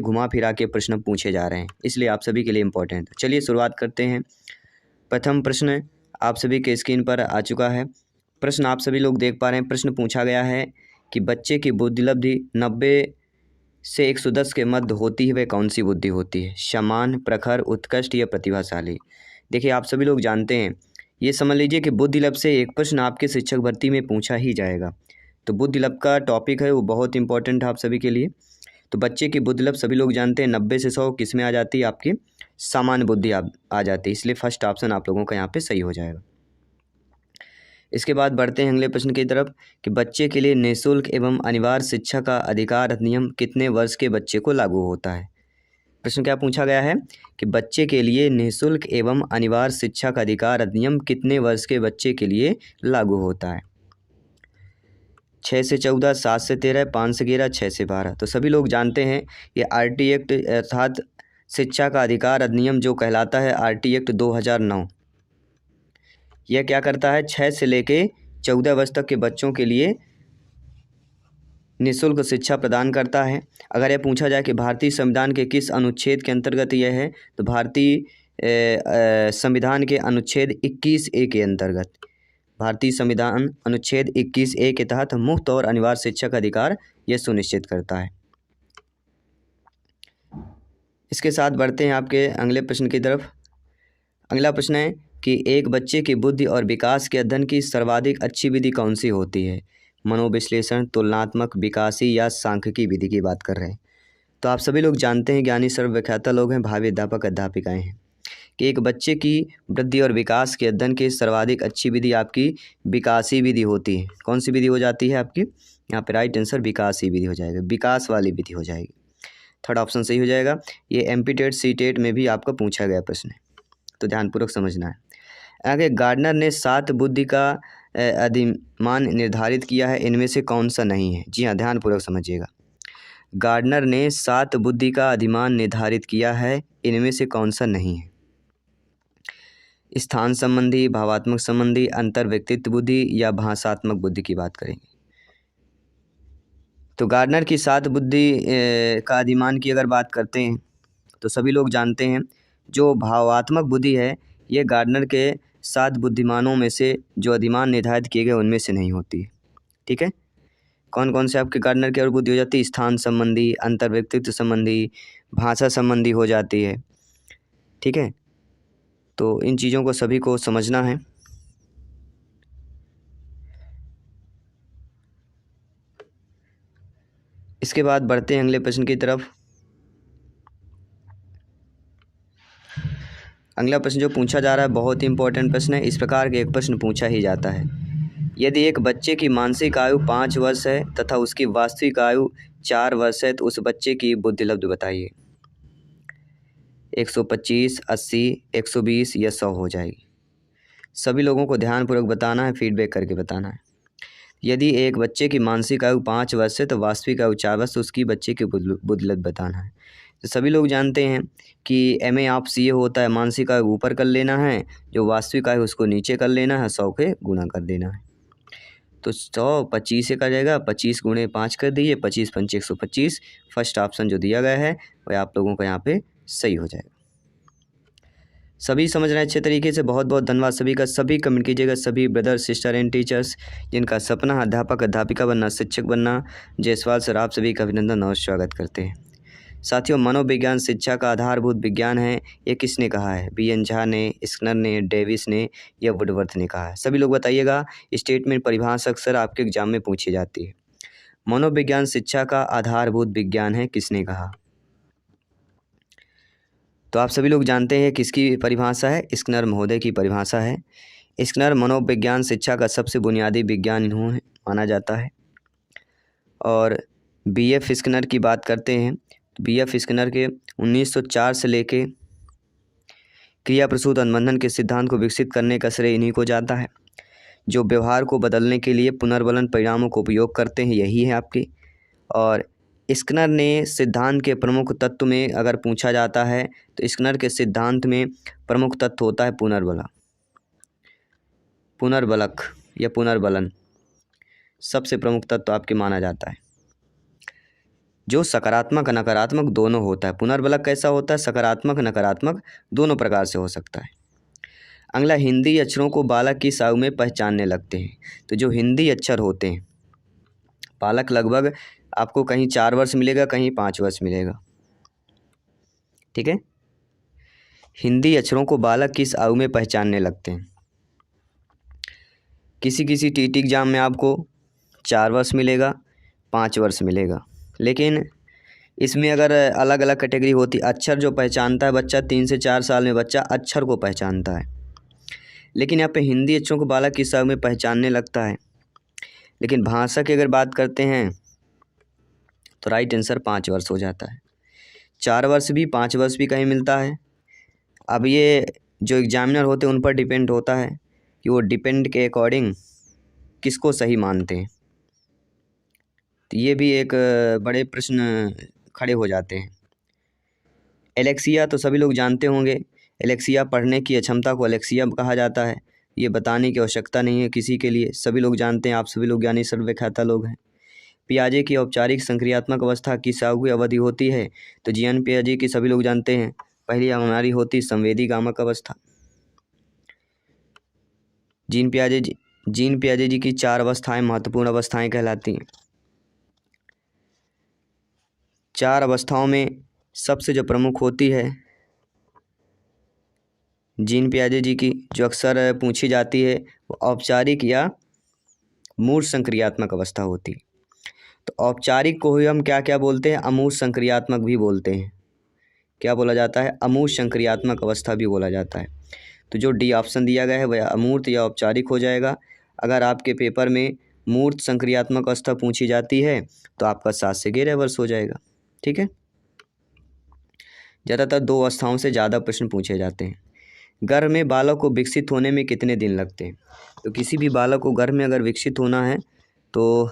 घुमा फिरा के प्रश्न पूछे जा रहे हैं, इसलिए आप सभी के लिए इम्पोर्टेंट। चलिए शुरुआत करते हैं। प्रथम प्रश्न आप सभी के स्क्रीन पर आ चुका है। प्रश्न आप सभी लोग देख पा रहे हैं। प्रश्न पूछा गया है कि बच्चे की बुद्धिलब्धि 90 से 110 के मध्य होती है, वह कौन सी बुद्धि होती है? समान, प्रखर, उत्कृष्ट या प्रतिभाशाली? देखिए आप सभी लोग जानते हैं, ये समझ लीजिए कि बुद्धिलब्ध से एक प्रश्न आपके शिक्षक भर्ती में पूछा ही जाएगा। तो बुद्धिलब्ध का टॉपिक है वो बहुत इंपॉर्टेंट है आप सभी के लिए। तो बच्चे की बुद्धिलब्ध सभी लोग जानते हैं 90 से 100 किस में आ जाती है? आपकी सामान्य बुद्धि आ जाती है, इसलिए फर्स्ट ऑप्शन आप लोगों का यहाँ पे सही हो जाएगा। इसके बाद बढ़ते हैं अगले प्रश्न की तरफ कि बच्चे के लिए निःशुल्क एवं अनिवार्य शिक्षा का अधिकार अधिनियम कितने वर्ष के बच्चे को लागू होता है? प्रश्न क्या पूछा गया है कि बच्चे के लिए निःशुल्क एवं अनिवार्य शिक्षा का अधिकार अधिनियम कितने वर्ष के बच्चे के लिए लागू होता है? 6 से 14, 7 से 13, 5 से 11, 6 से 12। तो सभी लोग जानते हैं ये आरटी एक्ट अर्थात शिक्षा का अधिकार अधिनियम जो कहलाता है आरटी एक्ट 2009, यह क्या करता है? 6 से लेके 14 वर्ष तक के बच्चों के लिए निःशुल्क शिक्षा प्रदान करता है। अगर यह पूछा जाए कि भारतीय संविधान के किस अनुच्छेद के अंतर्गत यह है, तो भारतीय संविधान के अनुच्छेद 21A के अंतर्गत, भारतीय संविधान अनुच्छेद 21A के तहत मुफ्त और अनिवार्य शिक्षा का अधिकार यह सुनिश्चित करता है। इसके साथ बढ़ते हैं आपके अगले प्रश्न की तरफ। अगला प्रश्न है कि एक बच्चे की बुद्धि और विकास के अध्ययन की सर्वाधिक अच्छी विधि कौन सी होती है? मनोविश्लेषण, तुलनात्मक, विकासी या सांख्यिकी विधि की बात कर रहे हैं। तो आप सभी लोग जानते हैं, ज्ञानी सर्वव्याख्याता लोग हैं, भावी अध्यापक अध्यापिकाएं हैं, कि एक बच्चे की वृद्धि और विकास के अध्ययन की सर्वाधिक अच्छी विधि आपकी विकासी विधि होती है। कौन सी विधि हो जाती है आपकी? यहाँ पे राइट आंसर विकासी विधि हो जाएगा, विकास वाली विधि हो जाएगी। थर्ड ऑप्शन सही हो जाएगा। ये एमपी सी टेट में भी आपका पूछा गया प्रश्न है, तो ध्यानपूर्वक समझना है। आगे, गार्डनर ने 7 बुद्धि का अधिमान निर्धारित किया है, इनमें से कौन सा नहीं है? जी हाँ, ध्यानपूर्वक समझिएगा। गार्डनर ने 7 बुद्धि का अधिमान निर्धारित किया है, इनमें से कौन सा नहीं है? स्थान संबंधी, भावात्मक संबंधी, अंतर व्यक्तित्व बुद्धि या भाषात्मक बुद्धि की बात करेंगे। तो गार्डनर की 7 बुद्धि का अधिमान की अगर बात करते हैं तो सभी लोग जानते हैं जो भावात्मक बुद्धि है ये गार्डनर के 7 बुद्धिमानों में से जो अधिमान निर्धारित किए गए उनमें से नहीं होती है। ठीक है, कौन कौन से आपके गार्डनर की और बुद्धि हो जाती है? स्थान संबंधी, अंतर व्यक्तित्व संबंधी, भाषा संबंधी हो जाती है। ठीक है, तो इन चीज़ों को सभी को समझना है। इसके बाद बढ़ते हैं अगले प्रश्न की तरफ। अगला प्रश्न जो पूछा जा रहा है बहुत ही इंपॉर्टेंट प्रश्न है। इस प्रकार के एक प्रश्न पूछा ही जाता है, यदि एक बच्चे की मानसिक आयु 5 वर्ष है तथा उसकी वास्तविक आयु 4 वर्ष है तो उस बच्चे की बुद्धिलब्धि बताइए। 125, 80, 120 या 100 हो जाएगी। सभी लोगों को ध्यानपूर्वक बताना है, फीडबैक करके बताना है। यदि एक बच्चे की मानसिक आयु 5 वर्ष है तो वास्तविक आयु 4 वर्ष, तो उसकी बच्चे की बुद्धिलब्धि बताना है। तो सभी लोग जानते हैं कि MA ऑफ CA होता है, मानसिक आयु ऊपर कर लेना है, जो वास्तविक आयु उसको नीचे कर लेना है, 100 के गुना कर देना है। तो 100 25 से कर जाएगा, 25 गुणे 5 कर दीजिए, 25 पंचे 125। फर्स्ट ऑप्शन जो दिया गया है वह आप लोगों का यहाँ पे सही हो जाएगा। सभी समझ रहे हैं अच्छे तरीके से? बहुत बहुत धन्यवाद सभी का। सभी कमेंट कीजिएगा, सभी ब्रदर सिस्टर एंड टीचर्स जिनका सपना अध्यापक अध्यापिका बनना, शिक्षक बनना, जायसवाल सर आप सभी का अभिनंदन और स्वागत करते हैं। साथियों, मनोविज्ञान शिक्षा का आधारभूत विज्ञान है, ये किसने कहा है? BN झा ने, स्किनर ने, डेविस ने या वुडवर्थ ने कहा है? सभी लोग बताइएगा। स्टेटमेंट परिभाषा अक्सर आपके एग्जाम में पूछी जाती है। मनोविज्ञान शिक्षा का आधारभूत विज्ञान है, किसने कहा? तो आप सभी लोग जानते हैं किसकी परिभाषा है? स्किनर महोदय की परिभाषा है। स्किनर मनोविज्ञान शिक्षा का सबसे बुनियादी विज्ञान इन्होंने माना जाता है। और BF स्किनर की बात करते हैं तो BF स्किनर के 1904 से लेके क्रिया प्रसूत अनुबंधन के सिद्धांत को विकसित करने का श्रेय इन्हीं को जाता है। जो व्यवहार को बदलने के लिए पुनर्वलन परिणामों का उपयोग करते हैं यही है आपके। और स्किनर ने सिद्धांत के प्रमुख तत्व में अगर पूछा जाता है तो स्किनर के सिद्धांत में प्रमुख तत्व होता है पुनर्बलक या पुनर्बलन, सबसे प्रमुख तत्व आपके माना जाता है। जो सकारात्मक नकारात्मक दोनों होता है। पुनर्बलक कैसा होता है? सकारात्मक नकारात्मक दोनों प्रकार से हो सकता है। अगला, हिंदी अक्षरों को बालक की साउ में पहचानने लगते हैं। तो जो हिंदी अक्षर होते हैं, बालक लगभग आपको कहीं 4 वर्ष मिलेगा, कहीं 5 वर्ष मिलेगा, ठीक है। हिंदी अक्षरों को बालक किस आयु में पहचानने लगते हैं? किसी किसी टीटी एग्जाम में आपको 4 वर्ष मिलेगा, 5 वर्ष मिलेगा, लेकिन इसमें अगर अलग अलग कैटेगरी होती, अक्षर जो पहचानता है बच्चा 3 से 4 साल में बच्चा अक्षर को पहचानता है, लेकिन यहाँ पे हिंदी अक्षरों को बालक किस आयु में पहचानने लगता है। लेकिन भाषा की अगर बात करते हैं तो राइट आंसर 5 वर्ष हो जाता है। 4 वर्ष भी 5 वर्ष भी कहीं मिलता है। अब ये जो एग्जामिनर होते हैं उन पर डिपेंड होता है कि वो डिपेंड के अकॉर्डिंग किसको सही मानते हैं। तो ये भी एक बड़े प्रश्न खड़े हो जाते हैं। एलेक्सिया तो सभी लोग जानते होंगे, एलेक्सिया पढ़ने की अक्षमता को एलेक्सिया कहा जाता है। ये बताने की आवश्यकता नहीं है किसी के लिए, सभी लोग जानते हैं, आप सभी लोग ज्ञानी सर्वव्याख्याता लोग हैं। पियाजे की औपचारिक संक्रियात्मक अवस्था की साउगी अवधि होती है? तो जीएन पियाजे की सभी लोग जानते हैं, पहली हमारी होती संवेदी गामक अवस्था। जीन पियाजे जी की 4 अवस्थाएं महत्वपूर्ण अवस्थाएं कहलाती हैं। 4 अवस्थाओं में सबसे जो प्रमुख होती है जीन पियाजे जी की, जो अक्सर पूछी जाती है, वो औपचारिक या मूर्त संक्रियात्मक अवस्था होती है। तो औपचारिक को ही हम क्या क्या बोलते हैं? अमूर्त संक्रियात्मक भी बोलते हैं। क्या बोला जाता है? अमूर्त संक्रियात्मक अवस्था भी बोला जाता है। तो जो डी ऑप्शन दिया गया है वह अमूर्त या औपचारिक हो जाएगा। अगर आपके पेपर में मूर्त संक्रियात्मक अवस्था पूछी जाती है तो आपका 7 से 11 वर्ष हो जाएगा, ठीक है। ज़्यादातर 2 अवस्थाओं से ज़्यादा प्रश्न पूछे जाते हैं। गर्भ में बालक को विकसित होने में कितने दिन लगते हैं? तो किसी भी बालक को गर्भ में अगर विकसित होना है तो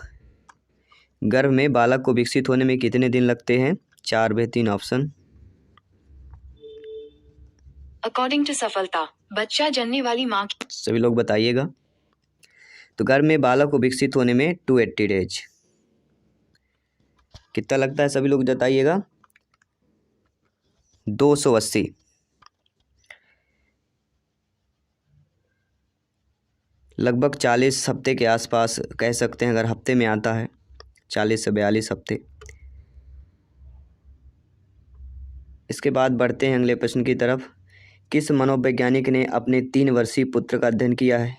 गर्भ में बालक को विकसित होने में कितने दिन लगते हैं? 4 बेहतरीन ऑप्शन। अकॉर्डिंग टू सफलता, बच्चा जनने वाली माँ की, सभी लोग बताइएगा। तो गर्भ में बालक को विकसित होने में 280 डेज कितना लगता है? सभी लोग बताइएगा। 280। लगभग 40 हफ्ते के आसपास कह सकते हैं, अगर हफ्ते में आता है 40 से 42 हफ्ते। इसके बाद बढ़ते हैं अगले प्रश्न की तरफ। किस मनोवैज्ञानिक ने अपने 3 वर्षीय पुत्र का अध्ययन किया है?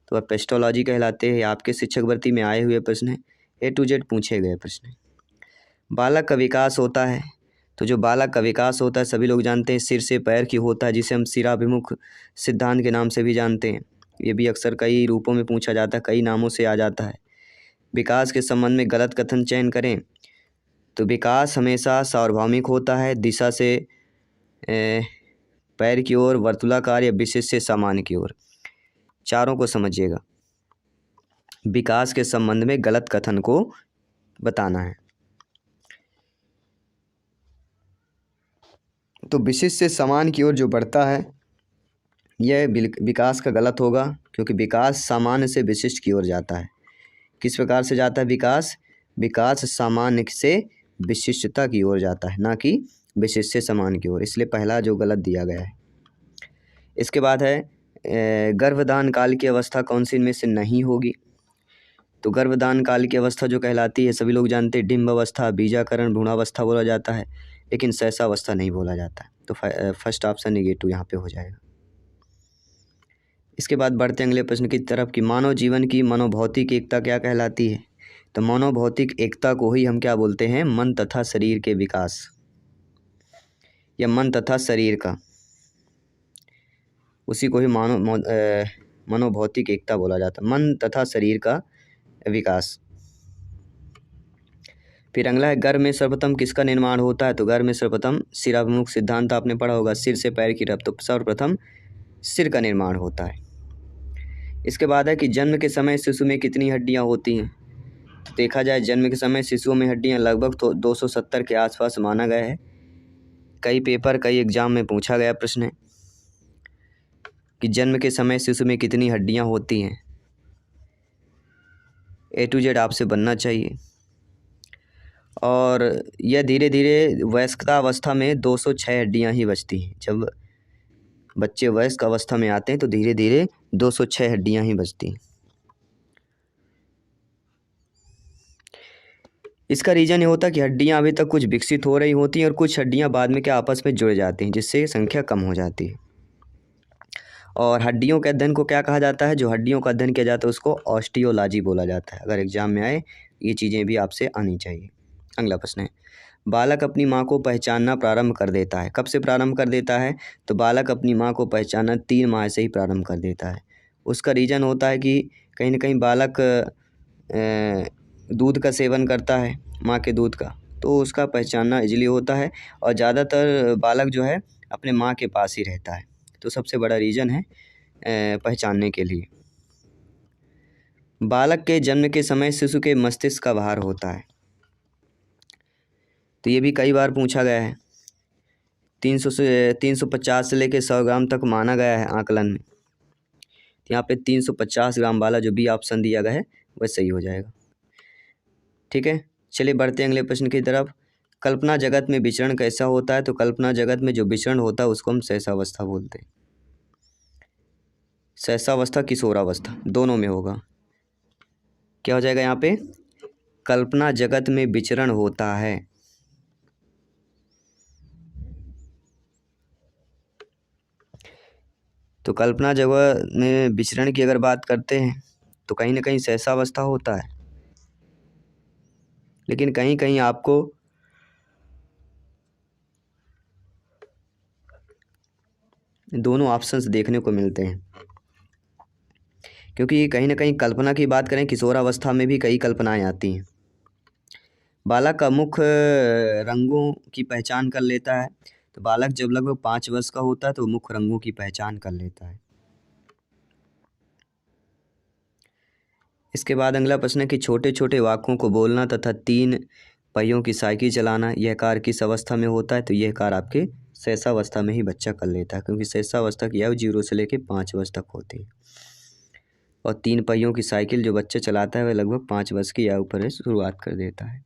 तो वह पेस्टोलॉजी कहलाते हैं। आपके शिक्षक भर्ती में आए हुए प्रश्न हैं, A to Z पूछे गए प्रश्न हैं। बालक का विकास होता है, तो जो बालक का विकास होता है सभी लोग जानते हैं सिर से पैर की होता है, जिसे हम सिराभिमुख सिद्धांत के नाम से भी जानते हैं। ये भी अक्सर कई रूपों में पूछा जाता है, कई नामों से आ जाता है। विकास के संबंध में गलत कथन चयन करें। तो विकास हमेशा सार्वभौमिक होता है, दिशा से पैर की ओर, वर्तुलाकार या विशेष से सामान्य की ओर। चारों को समझिएगा। विकास के संबंध में गलत कथन को बताना है। तो विशिष्ट से समान की ओर जो बढ़ता है यह विकास का गलत होगा, क्योंकि विकास सामान्य से विशिष्ट की ओर जाता है। किस प्रकार से जाता है विकास? विकास सामान्य से विशिष्टता की ओर जाता है, ना कि विशिष्ट से समान की ओर। इसलिए पहला जो गलत दिया गया है। इसके बाद है गर्भधान काल की अवस्था कौन सी इनमें से नहीं होगी? तो गर्भधान काल की अवस्था जो कहलाती है सभी लोग जानते हैं डिम्ब अवस्था, बीजाकरण, भ्रूणावस्था बोला जाता है, लेकिन शैशवावस्था नहीं बोला जाता है। तो फर्स्ट ऑप्शन नेगेटिव यहाँ पे हो जाएगा। इसके बाद बढ़ते हैं अगले प्रश्न की तरफ कि मानव जीवन की मनोभौतिक एकता क्या कहलाती है? तो मनोभौतिक एकता को ही हम क्या बोलते हैं? मन तथा शरीर के विकास, या मन तथा शरीर का, उसी को ही मनोभौतिक एकता बोला जाता है, मन तथा शरीर का विकास। फिर अगला है गर्भ में सर्वप्रथम किसका निर्माण होता है? तो गर्भ में सर्वप्रथम सिराभिमुख सिद्धांत आपने पढ़ा होगा, सिर से पैर की तरफ, तो सर्वप्रथम सिर का निर्माण होता है। इसके बाद है कि जन्म के समय शिशु में कितनी हड्डियां होती हैं? तो देखा जाए जन्म के समय शिशुओं में हड्डियां लगभग तो 270 के आसपास माना गया है। कई पेपर कई एग्जाम में पूछा गया प्रश्न है कि जन्म के समय शिशु में कितनी हड्डियां होती हैं। A to Z आपसे बनना चाहिए। और यह धीरे धीरे वयस्कतावस्था में 206 हड्डियाँ ही बचती हैं। जब बच्चे वयस्क अवस्था में आते हैं तो धीरे धीरे 206 हड्डियाँ ही बचती हैं। इसका रीज़न ये होता है कि हड्डियाँ अभी तक कुछ विकसित हो रही होती हैं और कुछ हड्डियाँ बाद में क्या आपस में जुड़ जाती हैं, जिससे संख्या कम हो जाती है। और हड्डियों के अध्ययन को क्या कहा जाता है? जो हड्डियों का अध्ययन किया जाता है उसको ऑस्टियोलॉजी बोला जाता है। अगर एग्जाम में आए ये चीज़ें भी आपसे आनी चाहिए। अगला प्रश्न है, बालक अपनी माँ को पहचानना प्रारंभ कर देता है। कब से प्रारंभ कर देता है? तो बालक अपनी माँ को पहचानना 3 माह से ही प्रारंभ कर देता है। उसका रीज़न होता है कि कहीं ना कहीं बालक दूध का सेवन करता है, माँ के दूध का, तो उसका पहचानना इजीली होता है। और ज़्यादातर बालक जो है अपने माँ के पास ही रहता है, तो सबसे बड़ा रीज़न है पहचानने के लिए। बालक के जन्म के समय शिशु के मस्तिष्क का भार होता है, तो ये भी कई बार पूछा गया है। 350 से लेकर 100 ग्राम तक माना गया है आकलन में। तो यहाँ पे 350 ग्राम वाला जो भी ऑप्शन दिया गया है वह सही हो जाएगा। ठीक है, चलिए बढ़ते हैं अगले प्रश्न की तरफ। कल्पना जगत में विचरण कैसा होता है? तो कल्पना जगत में जो विचरण होता है उसको हम सहसावस्था बोलते हैं। सहसावस्था किशोरावस्था दोनों में होगा। क्या हो जाएगा यहाँ पे? कल्पना जगत में विचरण होता है। तो कल्पना जगत में विचरण की अगर बात करते हैं तो कहीं ना कहीं सहसावस्था होता है, लेकिन कहीं कहीं आपको दोनों ऑप्शंस देखने को मिलते हैं, क्योंकि कहीं ना कहीं कल्पना की बात करें किशोरावस्था में भी कई कल्पनाएं आती हैं। बालक का मुख रंगों की पहचान कर लेता है। तो बालक जब लगभग 5 वर्ष का होता है तो मुख रंगों की पहचान कर लेता है। इसके बाद अगला प्रश्न है कि छोटे छोटे वाक्यों को बोलना तथा 3 पहियों की साइकिल चलाना यह कार्य किस अवस्था में होता है? तो यह कार्य आपके सहसावस्था में ही बच्चा कर लेता है, क्योंकि सहसावस्था की आयु 0 से लेकर 5 वर्ष तक होती है। और 3 पहियों की साइकिल जो बच्चा चलाता है वह लगभग 5 वर्ष की आयु पर शुरुआत कर देता है।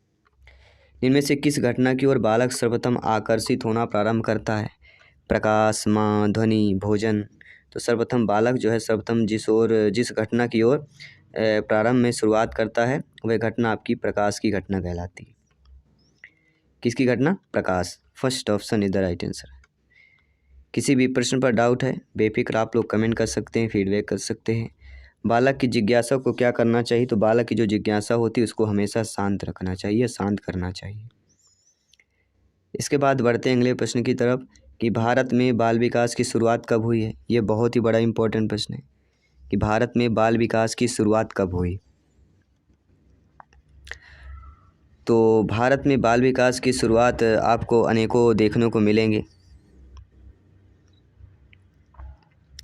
इनमें से किस घटना की ओर बालक सर्वप्रथम आकर्षित होना प्रारंभ करता है? प्रकाश, माँ, ध्वनि, भोजन। तो सर्वप्रथम बालक जो है सर्वप्रथम जिस घटना की ओर प्रारंभ में शुरुआत करता है वह घटना आपकी प्रकाश की घटना कहलाती है। किसकी घटना? प्रकाश। First option is the right answer. किसी भी प्रश्न पर डाउट है बेफिक्र आप लोग कमेंट कर सकते हैं, फीडबैक कर सकते हैं। बालक की जिज्ञासा को क्या करना चाहिए? तो बालक की जो जिज्ञासा होती है उसको हमेशा शांत रखना चाहिए, शांत करना चाहिए। इसके बाद बढ़ते हैं अगले प्रश्न की तरफ कि भारत में बाल विकास की शुरुआत कब हुई है? ये बहुत ही बड़ा इंपॉर्टेंट प्रश्न है कि भारत में बाल विकास की शुरुआत कब हुई। तो भारत में बाल विकास की शुरुआत आपको अनेकों देखने को मिलेंगे,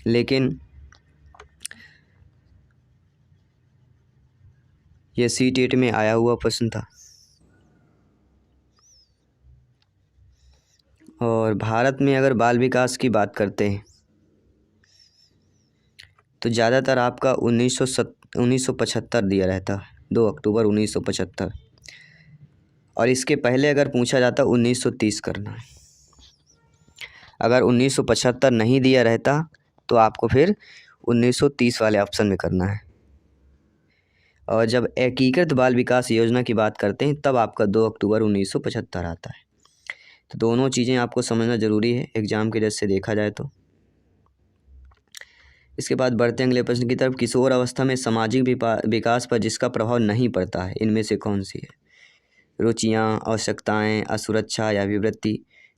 लेकिन यह C-TET में आया हुआ प्रश्न था। और भारत में अगर बाल विकास की बात करते हैं तो ज़्यादातर आपका 1975 दिया रहता है, 2 अक्टूबर 1975। और इसके पहले अगर पूछा जाता 1930 करना है। अगर 1975 नहीं दिया रहता तो आपको फिर 1930 वाले ऑप्शन में करना है। और जब एकीकृत बाल विकास योजना की बात करते हैं तब आपका 2 अक्टूबर 1975 आता है। तो दोनों चीज़ें आपको समझना ज़रूरी है एग्ज़ाम के दृष्टि से देखा जाए तो। इसके बाद बढ़ते हैं अगले प्रश्न की तरफ। किशोर अवस्था में सामाजिक विकास पर जिसका प्रभाव नहीं पड़ता है इनमें से कौन सी है? रुचियाँ, आवश्यकताएँ, असुरक्षा या विवृत्ति।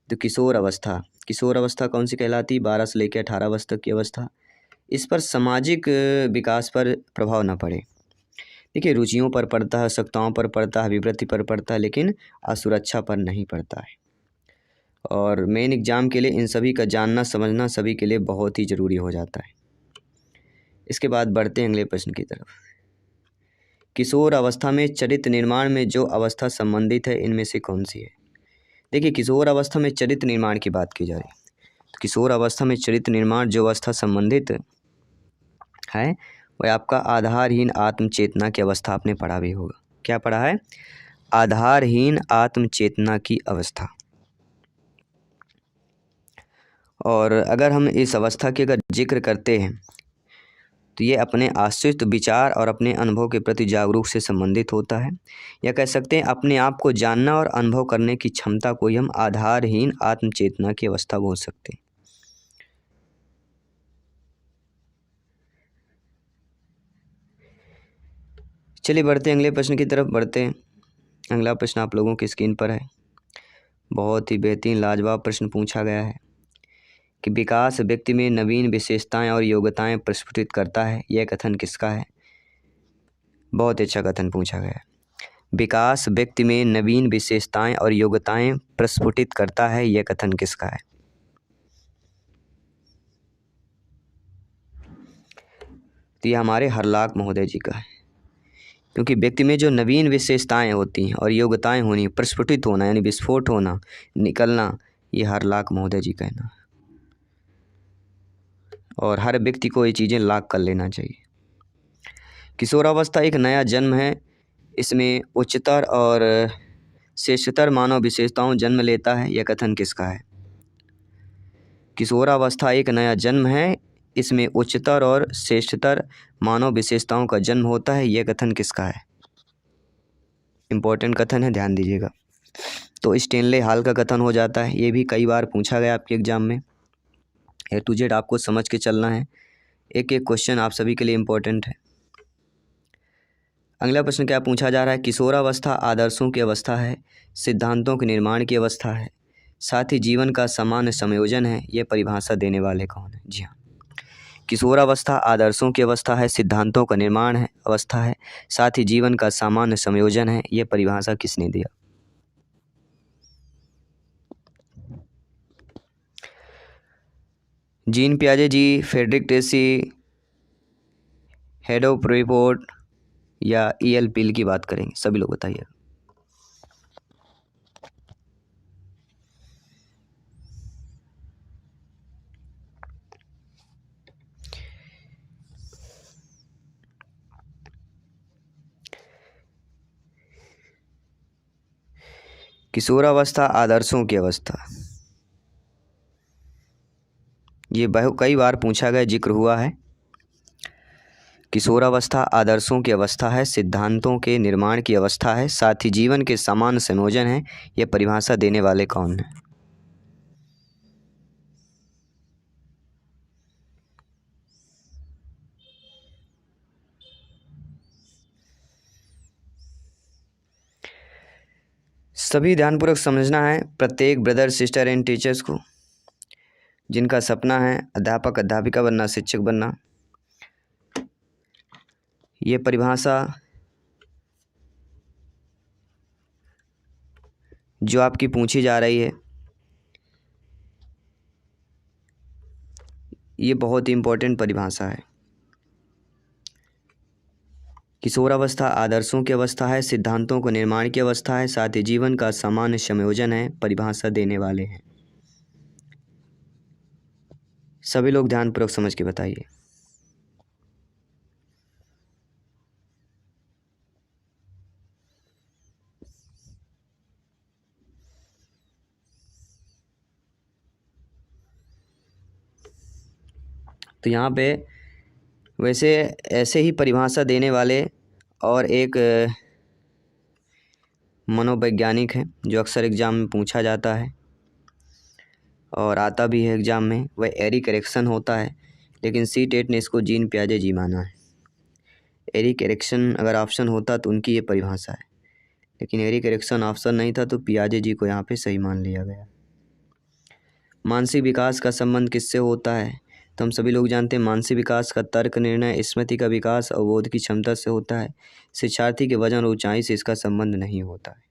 तो किशोर अवस्था कौन सी कहलाती? 12 से लेकर 18 वर्ष तक की अवस्था। इस पर सामाजिक विकास पर प्रभाव ना पड़े। देखिए, रुचियों पर पड़ता है, आवश्यकताओं पर पड़ता है, विवृत्ति पर पड़ता है, लेकिन असुरक्षा पर नहीं पड़ता है। और मेन एग्ज़ाम के लिए इन सभी का जानना समझना सभी के लिए बहुत ही ज़रूरी हो जाता है। इसके बाद बढ़ते हैं अगले प्रश्न की तरफ। किशोर अवस्था में चरित्र निर्माण में जो अवस्था संबंधित है इनमें से कौन सी है? देखिए, किशोर अवस्था में चरित्र निर्माण की बात की जा रही है तो किशोर अवस्था में चरित्र निर्माण जो अवस्था संबंधित है वह आपका आधारहीन आत्मचेतना की अवस्था आपने पढ़ा भी होगा। क्या पढ़ा है? आधारहीन आत्मचेतना की अवस्था। और अगर हम इस अवस्था की अगर जिक्र करते हैं तो ये अपने आश्रित विचार और अपने अनुभव के प्रति जागरूक से संबंधित होता है, या कह सकते हैं अपने आप को जानना और अनुभव करने की क्षमता को ही हम आधारहीन आत्मचेतना की अवस्था बोल सकते हैं। चलिए बढ़ते हैं, अगले प्रश्न की तरफ बढ़ते हैं। अगला प्रश्न आप लोगों की स्क्रीन पर है। बहुत ही बेहतरीन लाजवाब प्रश्न पूछा गया है कि विकास व्यक्ति में नवीन विशेषताएं और योग्यताएं प्रस्फुटित करता है, यह कथन किसका है? बहुत अच्छा कथन पूछा गया है। विकास व्यक्ति में नवीन विशेषताएं और योग्यताएं प्रस्फुटित करता है, यह कथन किसका है? तो यह हमारे हरलाख महोदय जी का है, क्योंकि व्यक्ति में जो नवीन विशेषताएं होती हैं और योग्यताएं होनी, प्रस्फुटित होना यानी विस्फोट होना, निकलना, ये हरलाख महोदय जी कहना है। और हर व्यक्ति को ये चीज़ें लाख कर लेना चाहिए। किशोरावस्था एक नया जन्म है, इसमें उच्चतर और श्रेष्ठतर मानव विशेषताओं जन्म लेता है, यह कथन किसका है? किशोरावस्था एक नया जन्म है, इसमें उच्चतर और श्रेष्ठतर मानव विशेषताओं का जन्म होता है, यह कथन किसका है? इम्पोर्टेंट कथन है, ध्यान दीजिएगा। तो स्टेनले हॉल का कथन हो जाता है, ये भी कई बार पूछा गया आपके एग्जाम में। ए टू जेड आपको समझ के चलना है, एक एक क्वेश्चन आप सभी के लिए इम्पोर्टेंट है। अगला प्रश्न क्या पूछा जा रहा है? किशोरावस्था आदर्शों की अवस्था है, सिद्धांतों के निर्माण की अवस्था है, साथ ही जीवन का सामान्य संयोजन है, ये परिभाषा देने वाले कौन है? जी हाँ, किशोरावस्था आदर्शों की अवस्था है, सिद्धांतों का निर्माण है अवस्था है, साथ ही जीवन का सामान्य संयोजन है, ये परिभाषा किसने दिया? जीन पियाजे जी, फ्रेडरिक टेसी, हेडो प्रीपोर्ट या E.L. पील की बात करेंगे, सभी लोग बताइए। किशोरावस्था आदर्शों की अवस्था, ये कई बार पूछा गया, जिक्र हुआ है। किशोरावस्था आदर्शों की अवस्था है, सिद्धांतों के निर्माण की अवस्था है, साथ ही जीवन के समान संयोजन है, यह परिभाषा देने वाले कौन है? सभी ध्यानपूर्वक समझना है, प्रत्येक ब्रदर सिस्टर एंड टीचर्स को, जिनका सपना है अध्यापक अध्यापिका बनना, शिक्षक बनना। ये परिभाषा जो आपकी पूछी जा रही है, ये बहुत ही इम्पोर्टेंट परिभाषा है। किशोरावस्था आदर्शों की अवस्था है, सिद्धांतों को निर्माण की अवस्था है, साथ ही जीवन का सामान्य संयोजन है, परिभाषा देने वाले हैं। सभी लोग ध्यानपूर्वक समझ के बताइए। तो यहाँ पे वैसे ऐसे ही परिभाषा देने वाले और एक मनोवैज्ञानिक हैं, जो अक्सर एग्ज़ाम में पूछा जाता है और आता भी है एग्ज़ाम में, वह एरिक एरिक्सन होता है, लेकिन C-TET ने इसको जीन पियाजे जी माना है। एरिक एरिक्सन अगर ऑप्शन होता तो उनकी ये परिभाषा है, लेकिन एरिक एरिक्सन ऑप्शन नहीं था तो पियाजे जी को यहाँ पे सही मान लिया गया। मानसिक विकास का संबंध किससे होता है? तो हम सभी लोग जानते हैं, मानसिक विकास का तर्क, निर्णय, स्मृति का विकास, अवबोध की क्षमता से होता है। शिक्षार्थी के वजन और ऊंचाई से इसका संबंध नहीं होता है।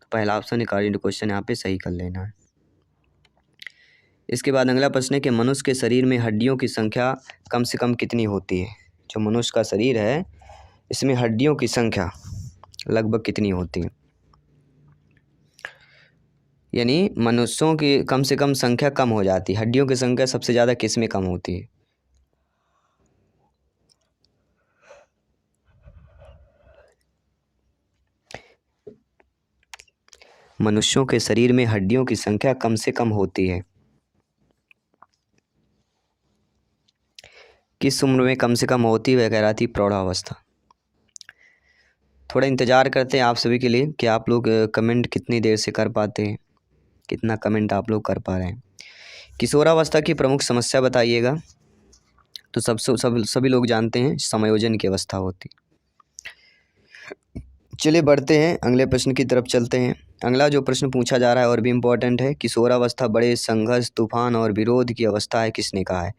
तो पहला ऑप्शन अकॉर्डिंग टू क्वेश्चन यहाँ पे सही कर लेना है। इसके बाद अगला प्रश्न है कि मनुष्य के शरीर में हड्डियों की संख्या कम से कम कितनी होती है? जो मनुष्य का शरीर है, इसमें हड्डियों की संख्या लगभग कितनी होती है? यानी मनुष्यों की कम से कम संख्या कम हो जाती है, हड्डियों की संख्या सबसे ज़्यादा किस में कम होती है? मनुष्यों के शरीर में हड्डियों की संख्या कम से कम होती है? किस उम्र में कम से कम होती है? वह कहलाती प्रौढ़ावस्था। थोड़ा इंतज़ार करते हैं आप सभी के लिए कि आप लोग कमेंट कितनी देर से कर पाते हैं, कितना कमेंट आप लोग कर पा रहे हैं। किशोरावस्था की प्रमुख समस्या बताइएगा। तो सभी लोग जानते हैं समायोजन की अवस्था होती। चलिए बढ़ते हैं, अगले प्रश्न की तरफ चलते हैं। अगला जो प्रश्न पूछा जा रहा है और भी इम्पोर्टेंट है, किशोरावस्था बड़े संघर्ष, तूफान और विरोध की अवस्था है, किसने कहा है?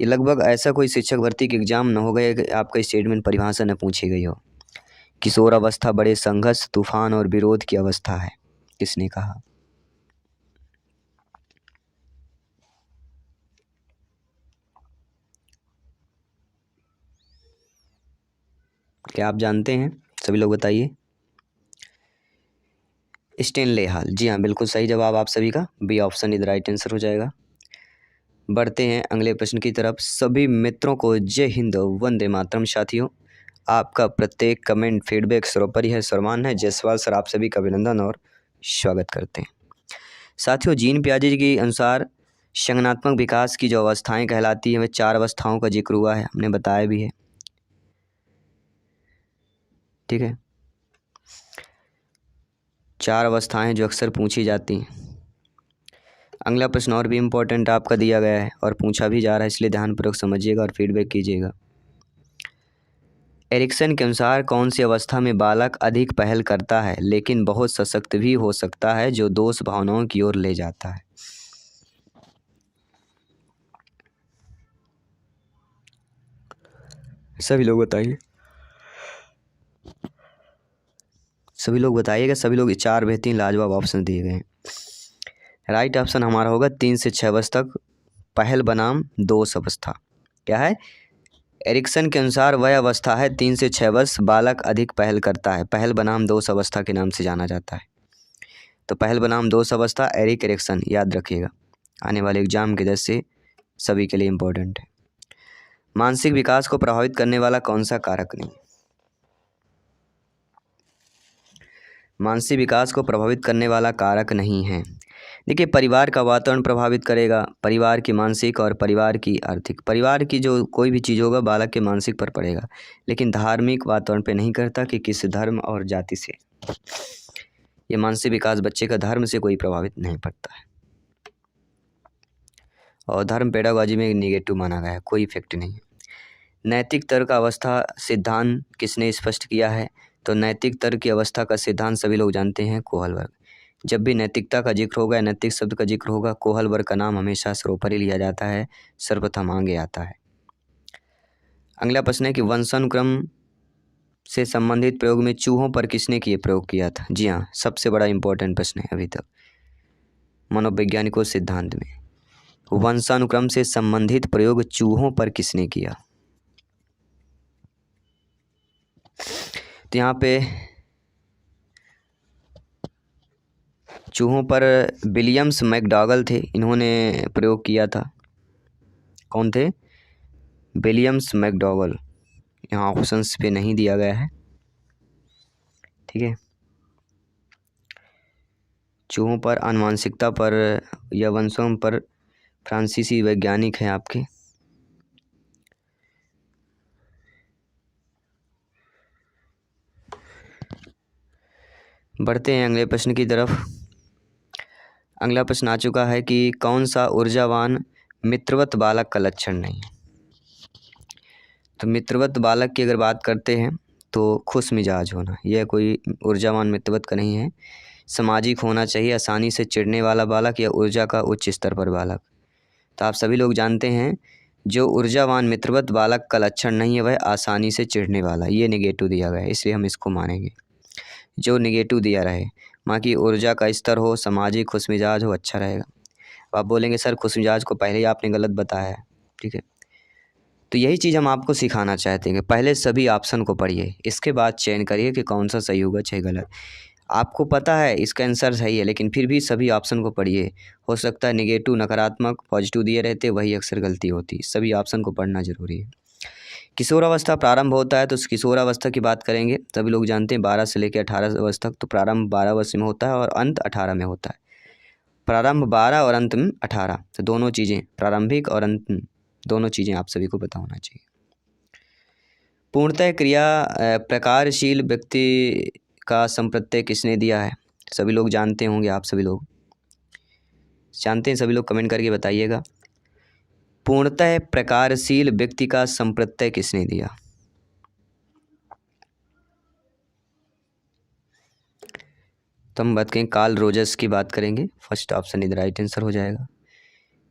ये लगभग ऐसा कोई शिक्षक भर्ती के एग्जाम न हो गए कि आपका स्टेटमेंट परिभाषा न पूछी गई हो। किशोरावस्था बड़े संघर्ष, तूफान और विरोध की अवस्था है, किसने कहा? क्या आप जानते हैं? सभी लोग बताइए। स्टेनले हॉल, जी हाँ बिल्कुल सही जवाब आप सभी का, बी ऑप्शन इधर राइट आंसर हो जाएगा। बढ़ते हैं अगले प्रश्न की तरफ। सभी मित्रों को जय हिंद, वंदे मातरम। साथियों, आपका प्रत्येक कमेंट फीडबैक सर्वोपरि है, सम्मान है। जायसवाल सर आप सभी का अभिनंदन और स्वागत करते हैं। साथियों, जीन पियाजे के अनुसार संज्ञानात्मक विकास की जो अवस्थाएं कहलाती हैं, वह 4 अवस्थाओं का जिक्र हुआ है, हमने बताया भी है, ठीक है। 4 अवस्थाएं जो अक्सर पूछी जाती हैं। अगला प्रश्न और भी इम्पोर्टेंट आपका दिया गया है और पूछा भी जा रहा है, इसलिए ध्यानपूर्वक समझिएगा और फीडबैक कीजिएगा। एरिक्सन के अनुसार कौन सी अवस्था में बालक अधिक पहल करता है लेकिन बहुत सशक्त भी हो सकता है, जो दोष भावनाओं की ओर ले जाता है? सभी लोग बताइए, सभी लोग बताइएगा। सभी लोग 4 बेहतरीन लाजवाब ऑप्शन दिए गए हैं। राइट ऑप्शन हमारा होगा 3 से 6 वर्ष तक पहल बनाम दोष अवस्था। क्या है? एरिक्सन के अनुसार वह अवस्था है 3 से 6 वर्ष बालक अधिक पहल करता है, पहल बनाम दोष अवस्था के नाम से जाना जाता है। तो पहल बनाम दोष अवस्था एरिक एरिक्सन, याद रखिएगा, आने वाले एग्जाम के दृष्टि से सभी के लिए इम्पोर्टेंट है। मानसिक विकास को प्रभावित करने वाला कौन सा कारक नहीं? मानसिक विकास को प्रभावित करने वाला कारक नहीं है। देखिए, परिवार का वातावरण प्रभावित करेगा, परिवार की मानसिक और परिवार की आर्थिक, परिवार की जो कोई भी चीज़ होगा बालक के मानसिक पर पड़ेगा, लेकिन धार्मिक वातावरण पे नहीं करता कि किस धर्म और जाति से। ये मानसिक विकास बच्चे का धर्म से कोई प्रभावित नहीं पड़ता है, और धर्म पेडागोजी में निगेटिव माना गया है, कोई इफेक्ट नहीं है। नैतिक तर्क का अवस्था सिद्धांत किसने स्पष्ट किया है? तो नैतिक तर्क की अवस्था का सिद्धांत सभी लोग जानते हैं, कोहलबर्ग। जब भी नैतिकता का जिक्र होगा, नैतिक शब्द का जिक्र होगा, कोहलबर्ग का नाम हमेशा सर्वोपरि लिया जाता है, सर्वप्रथम आगे आता है। अगला प्रश्न है कि वंशानुक्रम से संबंधित प्रयोग में चूहों पर किसने प्रयोग किया था? जी हाँ, सबसे बड़ा इंपॉर्टेंट प्रश्न है अभी तक मनोवैज्ञानिकों सिद्धांत में। वंशानुक्रम से संबंधित प्रयोग चूहों पर किसने किया? तो यहाँ पे चूहों पर विलियम्स मैकडॉगल थे, इन्होंने प्रयोग किया था। कौन थे? Williams McDougall. यहाँ ऑप्शंस पे नहीं दिया गया है, ठीक है। चूहों पर, आनुवंशिकता पर या वंशों पर फ्रांसीसी वैज्ञानिक हैं आपके। बढ़ते हैं अगले प्रश्न की तरफ। अगला प्रश्न आ चुका है कि कौन सा ऊर्जावान मित्रवत बालक का लक्षण नहीं है? तो मित्रवत बालक की अगर बात करते हैं तो खुश मिजाज होना, यह कोई ऊर्जावान मित्रवत का नहीं है। सामाजिक होना चाहिए, आसानी से चिढ़ने वाला बालक या ऊर्जा का उच्च स्तर पर बालक। तो आप सभी लोग जानते हैं जो ऊर्जावान मित्रवत बालक का लक्षण नहीं है वह आसानी से चिढ़ने वाला, ये नेगेटिव दिया गया है, इसलिए हम इसको मानेंगे। जो नेगेटिव दिया रहे, माँ की ऊर्जा का स्तर हो, सामाजिक, खुश मिजाज हो, अच्छा रहेगा। आप बोलेंगे सर खुश मिजाज को पहले ही आपने गलत बताया है, ठीक है। तो यही चीज़ हम आपको सिखाना चाहते हैं कि पहले सभी ऑप्शन को पढ़िए, इसके बाद चयन करिए कि कौन सा सही होगा चाहे गलत। आपको पता है इसका आंसर सही है, लेकिन फिर भी सभी ऑप्शन को पढ़िए। हो सकता है नेगेटिव, नकारात्मक, पॉजिटिव दिए रहते, वही अक्सर गलती होती। सभी ऑप्शन को पढ़ना जरूरी है। किशोरावस्था प्रारंभ होता है तो उस किशोरावस्था की बात करेंगे। सभी लोग जानते हैं 12 से लेकर 18 वर्ष तक, तो प्रारंभ 12 वर्ष में होता है और अंत 18 में होता है। प्रारंभ 12 और अंत में 18, तो दोनों चीज़ें, प्रारंभिक और अंत दोनों चीज़ें आप सभी को पता होना चाहिए। पूर्णतः क्रिया प्रकारशील व्यक्ति का संप्रत्यय किसने दिया है? सभी लोग जानते होंगे, आप सभी लोग जानते हैं, सभी लोग कमेंट करके बताइएगा। पूर्णतः प्रकारशील व्यक्ति का संप्रत्यय किसने दिया? तो हम बात करेंगे कार्ल रोजर्स की बात करेंगे। फर्स्ट ऑप्शन इधर राइट आंसर हो जाएगा।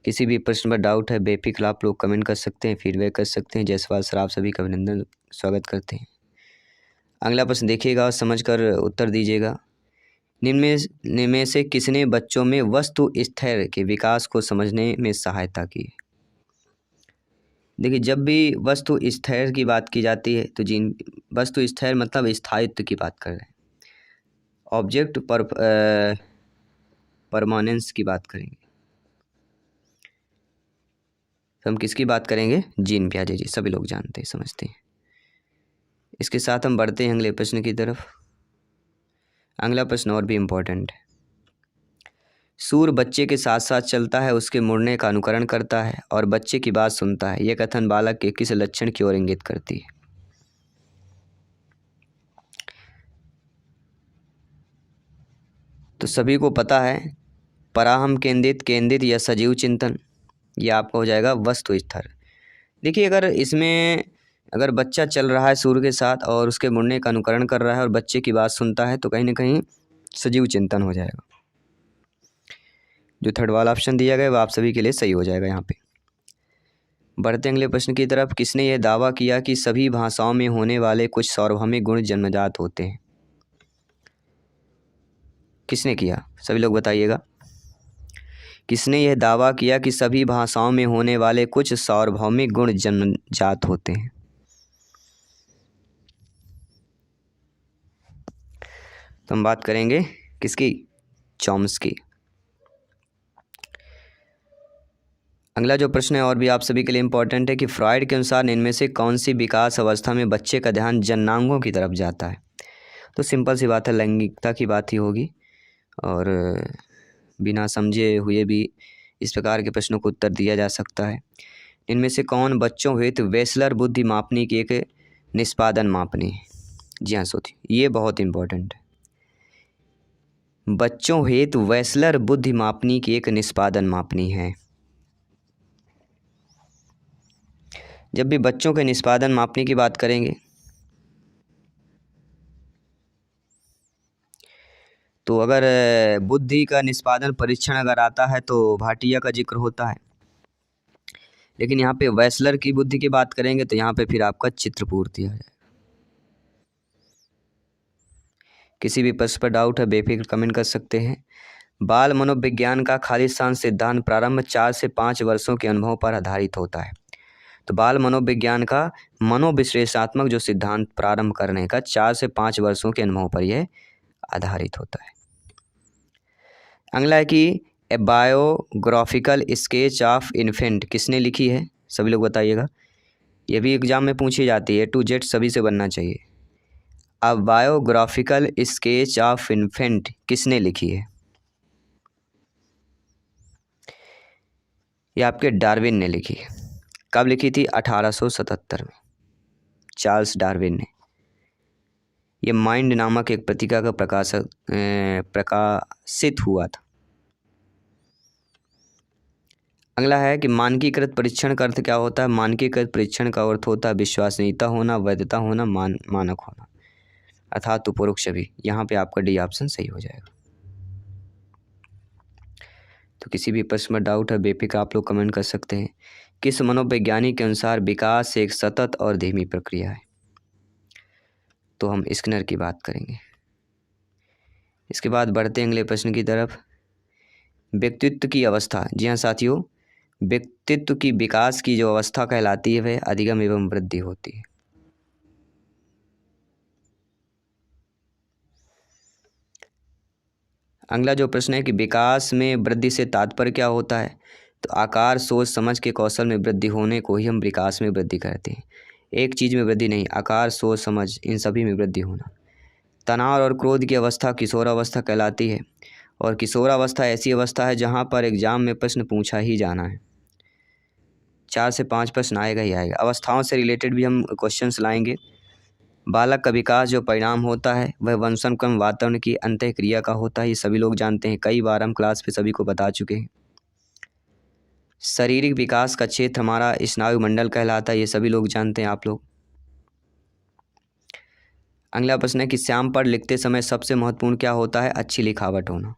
किसी भी प्रश्न पर डाउट है बेफिक्र आप लोग कमेंट कर सकते हैं, फीडबैक कर सकते हैं। जायसवाल सर आप सभी का अभिनंदन, स्वागत करते हैं। अगला प्रश्न देखिएगा और समझकर उत्तर दीजिएगा। निम्न में से किसने बच्चों में वस्तु स्थैर्य के विकास को समझने में सहायता की? देखिए, जब भी वस्तु स्थैर्य की बात की जाती है तो जिन वस्तु स्थैर्य मतलब स्थायित्व की बात कर रहे हैं, ऑब्जेक्ट पर परमानेंस की बात करेंगे। तो हम किसकी बात करेंगे? जीन पियाजे जी, सभी लोग जानते हैं, समझते हैं। इसके साथ हम बढ़ते हैं अगले प्रश्न की तरफ। अगला प्रश्न और भी इम्पोर्टेंट है। सूर बच्चे के साथ साथ चलता है, उसके मुड़ने का अनुकरण करता है और बच्चे की बात सुनता है। यह कथन बालक के किस लक्षण की ओर इंगित करती है? तो सभी को पता है, पराहम केंद्रित, केंद्रित या सजीव चिंतन। यह आपका हो जाएगा वस्तु स्थिर। देखिए, अगर इसमें अगर बच्चा चल रहा है सूर्य के साथ और उसके मुड़ने का अनुकरण कर रहा है और बच्चे की बात सुनता है, तो कहीं ना कहीं सजीव चिंतन हो जाएगा। जो थर्ड वाला ऑप्शन दिया गया वह आप सभी के लिए सही हो जाएगा। यहाँ पे बढ़ते अगले प्रश्न की तरफ। किसने यह दावा किया कि सभी भाषाओं में होने वाले कुछ सार्वभौमिक गुण जन्मजात होते हैं? किसने किया? सभी लोग बताइएगा। किसने यह दावा किया कि सभी भाषाओं में होने वाले कुछ सार्वभौमिक गुण जन्मजात होते हैं? तो हम बात करेंगे किसकी? चॉम्स्की। अगला जो प्रश्न है और भी आप सभी के लिए इम्पोर्टेंट है कि फ्रॉइड के अनुसार इनमें से कौन सी विकास अवस्था में बच्चे का ध्यान जननांगों की तरफ जाता है? तो सिंपल सी बात है, लैंगिकता की बात ही होगी। और बिना समझे हुए भी इस प्रकार के प्रश्नों को उत्तर दिया जा सकता है। इनमें से कौन बच्चों हेतु वेसलर बुद्धि मापनी की एक निष्पादन मापनी है? जी हाँ सोचिए, ये बहुत इम्पोर्टेंट है। बच्चों हेतु वेसलर बुद्धि मापनी की एक निष्पादन मापनी है। जब भी बच्चों के निष्पादन मापनी की बात करेंगे तो अगर बुद्धि का निष्पादन परीक्षण अगर आता है तो भाटिया का जिक्र होता है, लेकिन यहाँ पे वेसलर की बुद्धि की बात करेंगे तो यहाँ पे फिर आपका चित्रपूर्ति आ जाएगा। किसी भी प्रश्न पर डाउट है बेफिक्र कमेंट कर सकते हैं। बाल मनोविज्ञान का खालिस्तान सिद्धांत प्रारंभ 4 से 5 वर्षों के अनुभव पर आधारित होता है। तो बाल मनोविज्ञान का मनोविश्लेषणात्मक जो सिद्धांत प्रारंभ करने का 4 से 5 वर्षों के अनुभव पर यह आधारित होता है। अगला है कि ए बायोग्राफिकल स्केच ऑफ इन्फेंट किसने लिखी है? सभी लोग बताइएगा। ये भी एग्जाम में पूछी जाती है, A to Z सभी से बनना चाहिए। अब बायोग्राफिकल स्केच ऑफ इन्फेंट किसने लिखी है? ये आपके डार्विन ने लिखी है। कब लिखी थी? 1877 में, चार्ल्स डार्विन ने। ये माइंड नामक एक पत्रिका का प्रकाशित हुआ था। अगला है कि मानकीकृत परीक्षण का अर्थ क्या होता है? मानकीकृत परीक्षण का अर्थ होता है विश्वसनीयता होना, वैधता होना, मानक होना, अर्थात उपरोक्त सभी। यहाँ पे आपका डी ऑप्शन सही हो जाएगा। तो किसी भी प्रश्न में डाउट है बेफिक्र आप लोग कमेंट कर सकते हैं। किस मनोवैज्ञानिक के अनुसार विकास एक सतत और धीमी प्रक्रिया है? तो हम स्किनर की बात करेंगे। इसके बाद बढ़ते हैं अगले प्रश्न की तरफ। व्यक्तित्व की अवस्था, जी हाँ साथियों, व्यक्तित्व की विकास की जो अवस्था कहलाती है वह अधिगम एवं वृद्धि होती है। अगला जो प्रश्न है कि विकास में वृद्धि से तात्पर्य क्या होता है? तो आकार, सोच, समझ के कौशल में वृद्धि होने को ही हम विकास में वृद्धि कहते हैं। एक चीज़ में वृद्धि नहीं, आकार, सोच, समझ, इन सभी में वृद्धि होना। तनाव और क्रोध की अवस्था किशोरावस्था कहलाती है, और किशोरावस्था ऐसी अवस्था है जहाँ पर एग्जाम में प्रश्न पूछा ही जाना है। 4 से 5 प्रश्न आएगा ही आएगा। अवस्थाओं से रिलेटेड भी हम क्वेश्चंस लाएंगे। बालक का विकास जो परिणाम होता है वह वंशानुक्रम वातावरण की अंतःक्रिया का होता है, ये सभी लोग जानते हैं, कई बार हम क्लास पे सभी को बता चुके हैं। शारीरिक विकास का क्षेत्र हमारा स्नायु मंडल कहलाता है, ये सभी लोग जानते हैं आप लोग। अगला प्रश्न है कि श्याम पर लिखते समय सबसे महत्वपूर्ण क्या होता है? अच्छी लिखावट होना,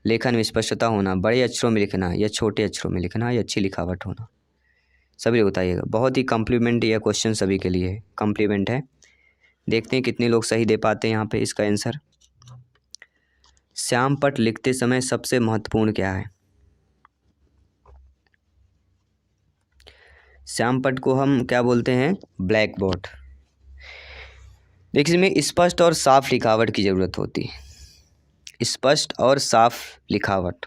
लेखन में स्पष्टता होना, बड़े अक्षरों में लिखना या छोटे अक्षरों में लिखना, या अच्छी लिखावट होना। सभी लोग बताइएगा। बहुत ही कॉम्प्लीमेंट यह क्वेश्चन सभी के लिए है, कॉम्प्लीमेंट है। देखते हैं कितने लोग सही दे पाते हैं यहाँ पे इसका आंसर। श्याम पट लिखते समय सबसे महत्वपूर्ण क्या है? श्याम पट को हम क्या बोलते हैं? Black board. देखिए इसमें स्पष्ट और साफ लिखावट की ज़रूरत होती है, स्पष्ट और साफ लिखावट।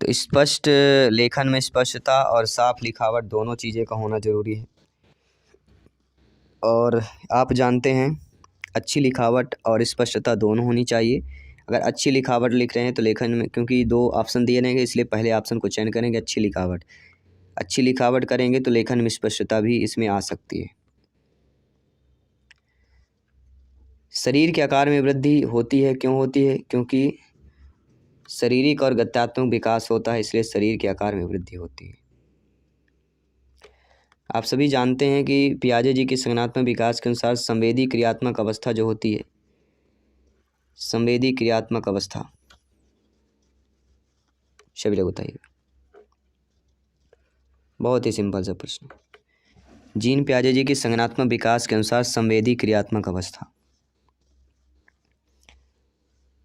तो स्पष्ट लेखन में स्पष्टता और साफ लिखावट दोनों चीज़ें का होना ज़रूरी है। और आप जानते हैं अच्छी लिखावट और स्पष्टता दोनों होनी चाहिए। अगर अच्छी लिखावट लिख रहे हैं तो लेखन में, क्योंकि 2 ऑप्शन दिए रहेंगे इसलिए पहले ऑप्शन को चयन करेंगे अच्छी लिखावट। अच्छी लिखावट करेंगे तो लेखन में स्पष्टता भी इसमें आ सकती है। शरीर के आकार में वृद्धि होती है, क्यों होती है? क्योंकि शारीरिक और गत्यात्मक विकास होता है, इसलिए शरीर के आकार में वृद्धि होती है। आप सभी जानते हैं कि पियाजे जी के संज्ञानात्मक विकास के अनुसार संवेदी क्रियात्मक अवस्था जो होती है, संवेदी क्रियात्मक अवस्था, सभी लोग बताइए। बहुत ही सिंपल सा प्रश्न। जीन पियाजे जी के संज्ञानात्मक विकास के अनुसार संवेदी क्रियात्मक अवस्था।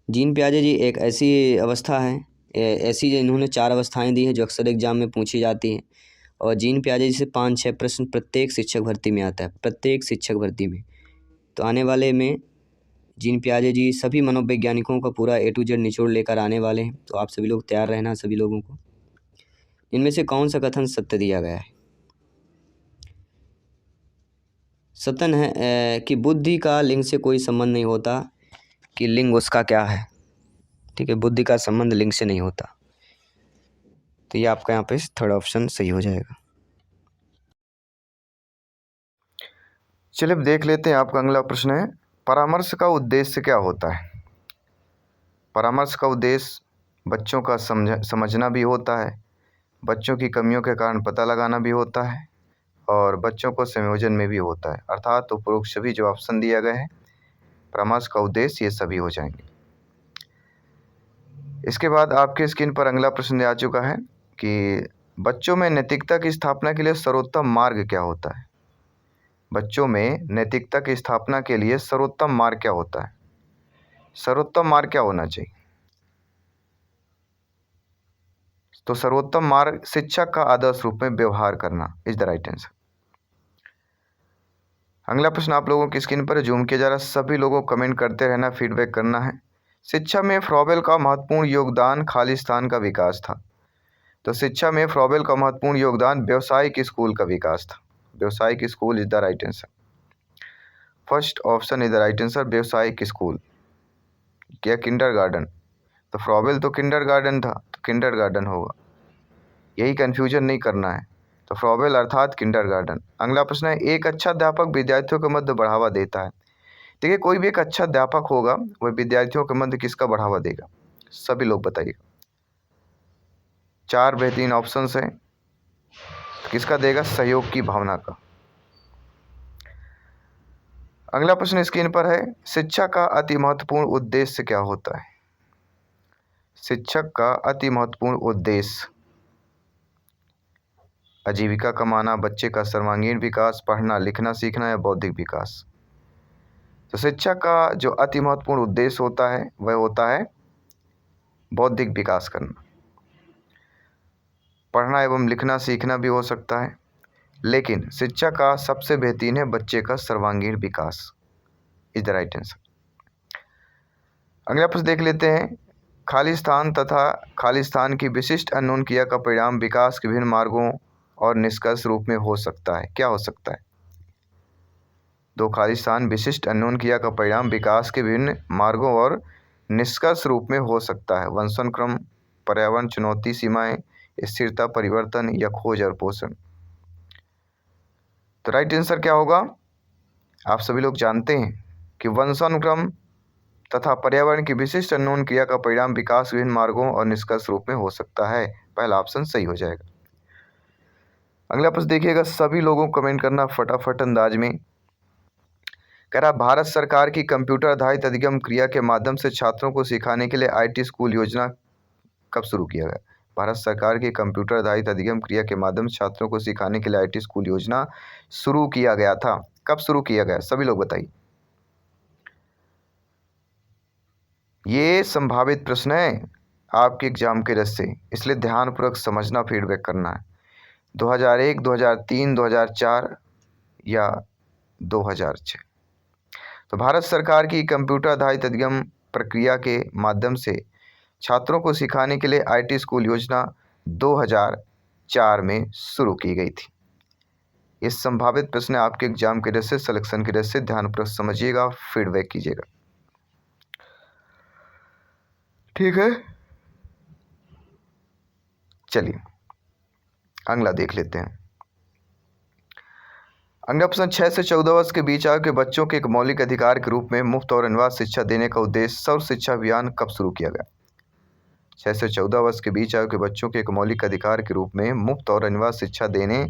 जीन पियाजे जी एक ऐसी अवस्था है, ऐसी इन्होंने 4 अवस्थाएं दी हैं जो अक्सर एग्जाम में पूछी जाती हैं, और जीन पियाजे जी से 5-6 प्रश्न प्रत्येक शिक्षक भर्ती में आता है, प्रत्येक शिक्षक भर्ती में। तो आने वाले में जीन पियाजे जी सभी मनोवैज्ञानिकों का पूरा A to Z निचोड़ लेकर आने वाले हैं, तो आप सभी लोग तैयार रहना सभी लोगों को। इनमें से कौन सा कथन सत्य दिया गया है? सतन है कि बुद्धि का लिंग से कोई संबंध नहीं होता, कि लिंग उसका क्या है, ठीक है, बुद्धि का संबंध लिंग से नहीं होता। तो ये आपका यहाँ पे थर्ड ऑप्शन सही हो जाएगा। चलिए अब देख लेते हैं। आपका अगला प्रश्न है, परामर्श का उद्देश्य क्या होता है? परामर्श का उद्देश्य बच्चों का समझना भी होता है, बच्चों की कमियों के कारण पता लगाना भी होता है, और बच्चों को संयोजन में भी होता है। अर्थात उपरोक्त सभी जो ऑप्शन दिया गया है परामर्श का उद्देश्य, ये सभी हो जाएंगे। इसके बाद आपके स्क्रीन पर अगला प्रश्न आ चुका है कि बच्चों में नैतिकता की स्थापना के लिए सर्वोत्तम मार्ग क्या होता है? बच्चों में नैतिकता की स्थापना के लिए सर्वोत्तम मार्ग क्या होता है? सर्वोत्तम मार्ग क्या होना चाहिए? तो सर्वोत्तम मार्ग शिक्षक का आदर्श रूप में व्यवहार करना इज द राइट आंसर। अगला प्रश्न आप लोगों की स्क्रीन पर जूम किया जा रहा है, सभी लोगों को कमेंट करते रहना, फीडबैक करना है। शिक्षा में फ्रॉबेल का महत्वपूर्ण योगदान खालिस्तान का विकास था। तो शिक्षा में फ्रॉबेल का महत्वपूर्ण योगदान व्यावसायिक स्कूल का विकास था। व्यावसायिक school is the right answer. First option is the right answer, व्यावसायिक स्कूल। क्या किंडरगार्टन? तो फ्रॉबेल तो किंडरगार्टन था, तो किंडरगार्टन होगा, यही कन्फ्यूजन नहीं करना है। तो फ्रॉबेल अर्थात किंडरगार्टन। अगला प्रश्न है, एक अच्छा अध्यापक विद्यार्थियों के मध्य बढ़ावा देता है। देखिए कोई भी एक अच्छा अध्यापक होगा वह विद्यार्थियों के मध्य किसका बढ़ावा देगा? सभी लोग बताइए। 4 बेहतरीन ऑप्शंस हैं, किसका देगा? सहयोग की भावना का। अगला प्रश्न स्क्रीन पर है, शिक्षा का अति महत्वपूर्ण उद्देश्य क्या होता है? शिक्षक का अति महत्वपूर्ण उद्देश्य आजीविका कमाना, बच्चे का सर्वांगीण विकास, पढ़ना लिखना सीखना, या बौद्धिक विकास। तो शिक्षा का जो अति महत्वपूर्ण उद्देश्य होता है वह होता है बौद्धिक विकास करना। पढ़ना एवं लिखना सीखना भी हो सकता है, लेकिन शिक्षा का सबसे बेहतरीन है बच्चे का सर्वांगीण विकास इज द राइट आंसर। अगला प्रश्न देख लेते हैं, खालिस्तान तथा खालिस्तान की विशिष्ट अननोन क्रिया का परिणाम विकास के विभिन्न मार्गों और निष्कर्ष रूप में हो सकता है। क्या हो सकता है? दो खाली स्थान विशिष्ट अन्योन क्रिया का परिणाम विकास के विभिन्न मार्गों और निष्कर्ष रूप में हो सकता है। वंशानुक्रम, पर्यावरण, चुनौती, सीमाएं, स्थिरता, परिवर्तन या खोज और पोषण। तो राइट आंसर क्या होगा? आप सभी लोग जानते हैं कि वंशानुक्रम तथा पर्यावरण की विशिष्ट अन्योन क्रिया का परिणाम विकास विभिन्न मार्गों और निष्कर्ष रूप में हो सकता है। पहला ऑप्शन सही हो जाएगा। अगला प्रश्न देखिएगा, सभी लोगों को कमेंट करना फटाफट अंदाज में। कह रहा, भारत सरकार की कंप्यूटर आधारित अधिगम क्रिया के माध्यम से छात्रों को सिखाने के लिए आईटी स्कूल योजना कब शुरू किया गया? भारत सरकार की कंप्यूटर आधारित अधिगम क्रिया के माध्यम से छात्रों को सिखाने के लिए आईटी स्कूल योजना शुरू किया गया था। कब शुरू किया गया? सभी लोग बताइए। ये संभावित प्रश्न है आपके एग्जाम के रस से, इसलिए ध्यानपूर्वक समझना, फीडबैक करना है। 2001, 2003, 2004 या 2006? तो भारत सरकार की कंप्यूटर आधारित अधिगम प्रक्रिया के माध्यम से छात्रों को सिखाने के लिए आईटी स्कूल योजना 2004 में शुरू की गई थी। इस संभावित प्रश्न आपके एग्जाम के दृष्टि से, सिलेक्शन के दृष्टि से ध्यानपूर्वक समझिएगा, फीडबैक कीजिएगा। ठीक है, चलिए अगला देख लेते हैं। अगला प्रश्न, 6 से 14 वर्ष के बीच आयु के बच्चों के एक मौलिक अधिकार के रूप में मुफ्त और अनिवार्य शिक्षा देने का उद्देश्य सर्व शिक्षा अभियान कब शुरू किया गया? 6 से 14 वर्ष के बीच आयु के बच्चों के एक मौलिक अधिकार के रूप में मुफ्त और अनिवार्य शिक्षा देने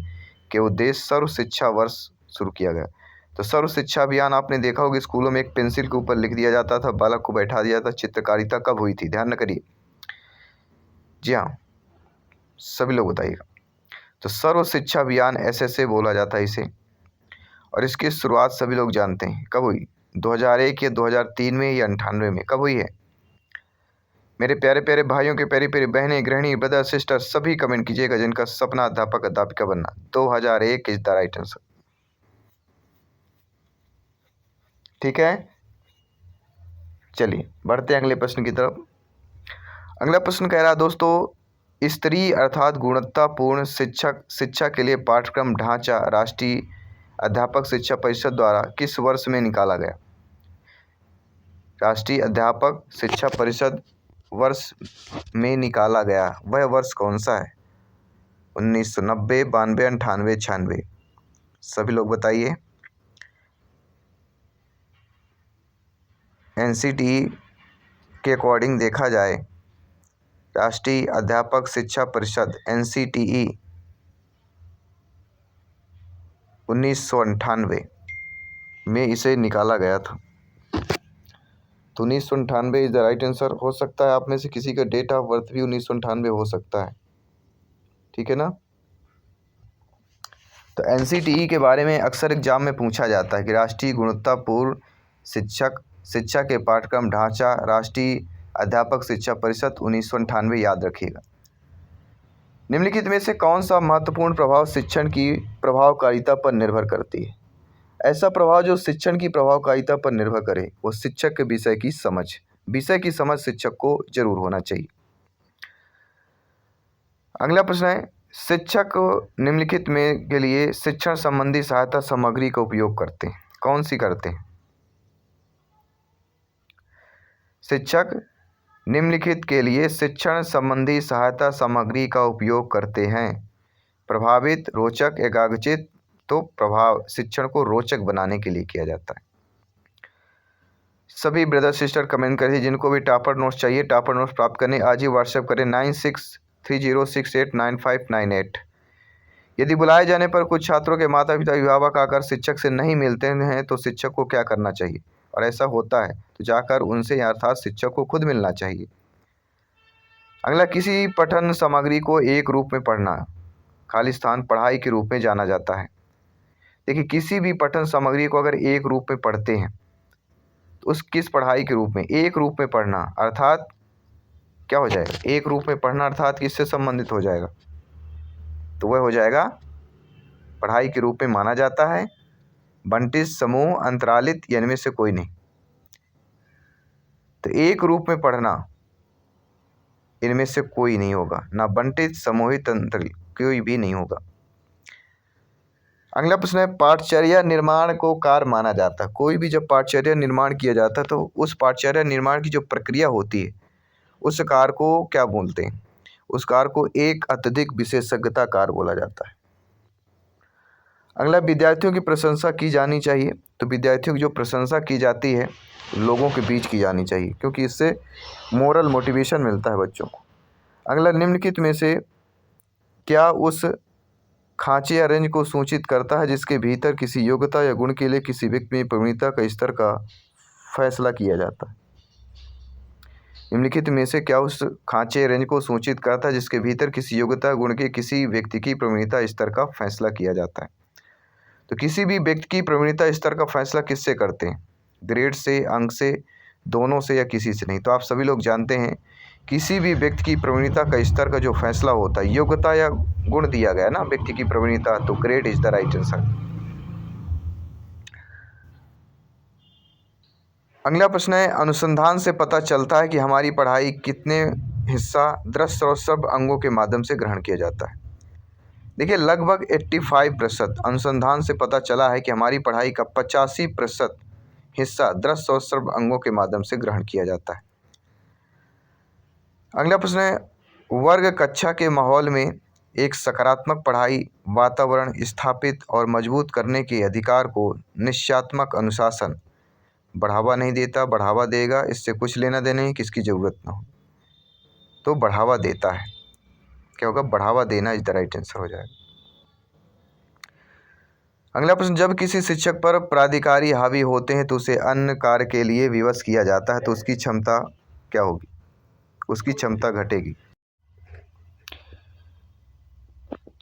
के उद्देश्य सर्व शिक्षा वर्ष शुरू किया गया। तो सर्व शिक्षा अभियान आपने देखा होगा, स्कूलों में एक पेंसिल के ऊपर लिख दिया जाता था, बालक को बैठा दिया था। चित्रकारिता कब हुई थी? ध्यान न करिए। जी हाँ, सभी लोग बताइएगा। तो सर्व शिक्षा अभियान ऐसे बोला जाता है इसे, और इसकी शुरुआत सभी लोग जानते हैं कब हुई? 2001 या 2003 में या 98 में? कब हुई है मेरे प्यारे प्यारे भाइयों के, प्यारी प्यारी बहनें, गृहिणी, ब्रदर, सिस्टर, सभी कमेंट कीजिएगा जिनका सपना अध्यापक अध्यापिका बनना। 2001 इज द राइट आंसर। ठीक है, चलिए बढ़ते हैं अगले प्रश्न की तरफ। अगला प्रश्न कह रहा है दोस्तों, स्तरीय अर्थात गुणवत्तापूर्ण शिक्षा के लिए पाठ्यक्रम ढांचा राष्ट्रीय अध्यापक शिक्षा परिषद द्वारा किस वर्ष में निकाला गया? राष्ट्रीय अध्यापक शिक्षा परिषद वर्ष में निकाला गया, वह वर्ष कौन सा है? 1990, 92, 98, 96? सभी लोग बताइए। एनसीटीई के अकॉर्डिंग देखा जाए, राष्ट्रीय अध्यापक शिक्षा परिषद एनसीटीई 1998 में इसे निकाला गया था। तो 1998 इज द राइट आंसर। हो सकता है आप में से किसी का डेट ऑफ बर्थ भी 1998 हो सकता है, ठीक है ना। तो एनसीटीई के बारे में अक्सर एग्जाम में पूछा जाता है कि राष्ट्रीय गुणवत्तापूर्ण शिक्षा के पाठ्यक्रम ढांचा राष्ट्रीय अध्यापक शिक्षा परिषद 1998, याद रखिएगा। निम्नलिखित में से कौन सा महत्वपूर्ण प्रभाव शिक्षण की प्रभावकारिता पर निर्भर करती है? ऐसा प्रभाव जो शिक्षण की प्रभावकारिता पर निर्भर करे वो शिक्षक के विषय की समझ शिक्षक को जरूर होना चाहिए। अगला प्रश्न है, शिक्षक निम्नलिखित में के लिए शिक्षण संबंधी सहायता सामग्री का उपयोग करते हैं, कौन सी करते हैं? शिक्षक निम्नलिखित के लिए शिक्षण संबंधी सहायता सामग्री का उपयोग करते हैं। प्रभावित, रोचक, एकाग्रचित। तो प्रभाव शिक्षण को रोचक बनाने के लिए किया जाता है। सभी ब्रदर सिस्टर कमेंट करिए जिनको भी टॉपर नोट्स चाहिए। टॉपर नोट्स प्राप्त करने आज ही व्हाट्सएप करें 9630689598। यदि बुलाए जाने पर कुछ छात्रों के माता पिता अभिभावक आकर शिक्षक से नहीं मिलते हैं तो शिक्षक को क्या करना चाहिए? और ऐसा होता है तो जाकर उनसे अर्थात शिक्षक को खुद मिलना चाहिए। अगला, किसी पठन सामग्री को एक रूप में पढ़ना, खाली स्थान पढ़ाई के रूप में जाना जाता है। देखिए, किसी भी पठन सामग्री को अगर एक रूप में पढ़ते हैं तो उस किस पढ़ाई के रूप में? एक रूप में पढ़ना अर्थात क्या हो जाएगा? एक रूप में पढ़ना अर्थात किससे संबंधित हो जाएगा? तो वह हो जाएगा पढ़ाई के रूप में माना जाता है। बंटित, समूह, अंतरालित, इनमें से कोई नहीं। तो एक रूप में पढ़ना इनमें से कोई नहीं होगा, ना बंटित, समूहित, अंतरालित, कोई भी नहीं होगा। अगला प्रश्न है, पाठचर्या निर्माण को कार्य माना जाता है। कोई भी जब पाठचर्या निर्माण किया जाता है तो उस पाठचर्या निर्माण की जो प्रक्रिया होती है उस कार्य को क्या बोलते हैं? उस कार्य को एक अत्यधिक विशेषज्ञता कार्य बोला जाता है। अगला, विद्यार्थियों की प्रशंसा की जानी चाहिए। तो विद्यार्थियों की जो प्रशंसा की जाती है लोगों के बीच की जानी चाहिए, क्योंकि इससे मोरल मोटिवेशन मिलता है बच्चों को। अगला, निम्नलिखित में से क्या उस खांचे या रेंज को सूचित करता है जिसके भीतर किसी योग्यता या गुण के लिए किसी व्यक्ति में प्रवीणता का स्तर का फैसला किया जाता है? निम्नलिखित में से क्या उस खांचे रेंज को सूचित करता है जिसके भीतर किसी योग्यता गुण के किसी व्यक्ति की प्रवीणता स्तर का फैसला किया जाता है? तो किसी भी व्यक्ति की प्रवीणता स्तर का फैसला किससे करते हैं? ग्रेड से, अंक से, दोनों से, या किसी से नहीं? तो आप सभी लोग जानते हैं किसी भी व्यक्ति की प्रवीणता का स्तर का जो फैसला होता है, योग्यता या गुण दिया गया ना व्यक्ति की प्रवीणता, तो grade is the right answer. अगला प्रश्न है, अनुसंधान से पता चलता है कि हमारी पढ़ाई कितने हिस्सा दृश्य और श्रव्य अंगों के माध्यम से ग्रहण किया जाता है? देखिए, लगभग 85% अनुसंधान से पता चला है कि हमारी पढ़ाई का 85% हिस्सा दृश्य और श्रव्य अंगों के माध्यम से ग्रहण किया जाता है। अगला प्रश्न है, वर्ग कक्षा के माहौल में एक सकारात्मक पढ़ाई वातावरण स्थापित और मजबूत करने के अधिकार को निश्चयात्मक अनुशासन बढ़ावा नहीं देता, बढ़ावा देगा। इससे कुछ लेना देना नहीं, किसकी ज़रूरत ना हो, तो बढ़ावा देता है। क्या होगा? बढ़ावा देना इज द राइट आंसर हो जाएगा। अगला प्रश्न, जब किसी शिक्षक पर प्राधिकारी हावी होते हैं तो उसे अन्य कार्य के लिए विवश किया जाता है, तो उसकी क्षमता क्या होगी? उसकी क्षमता घटेगी।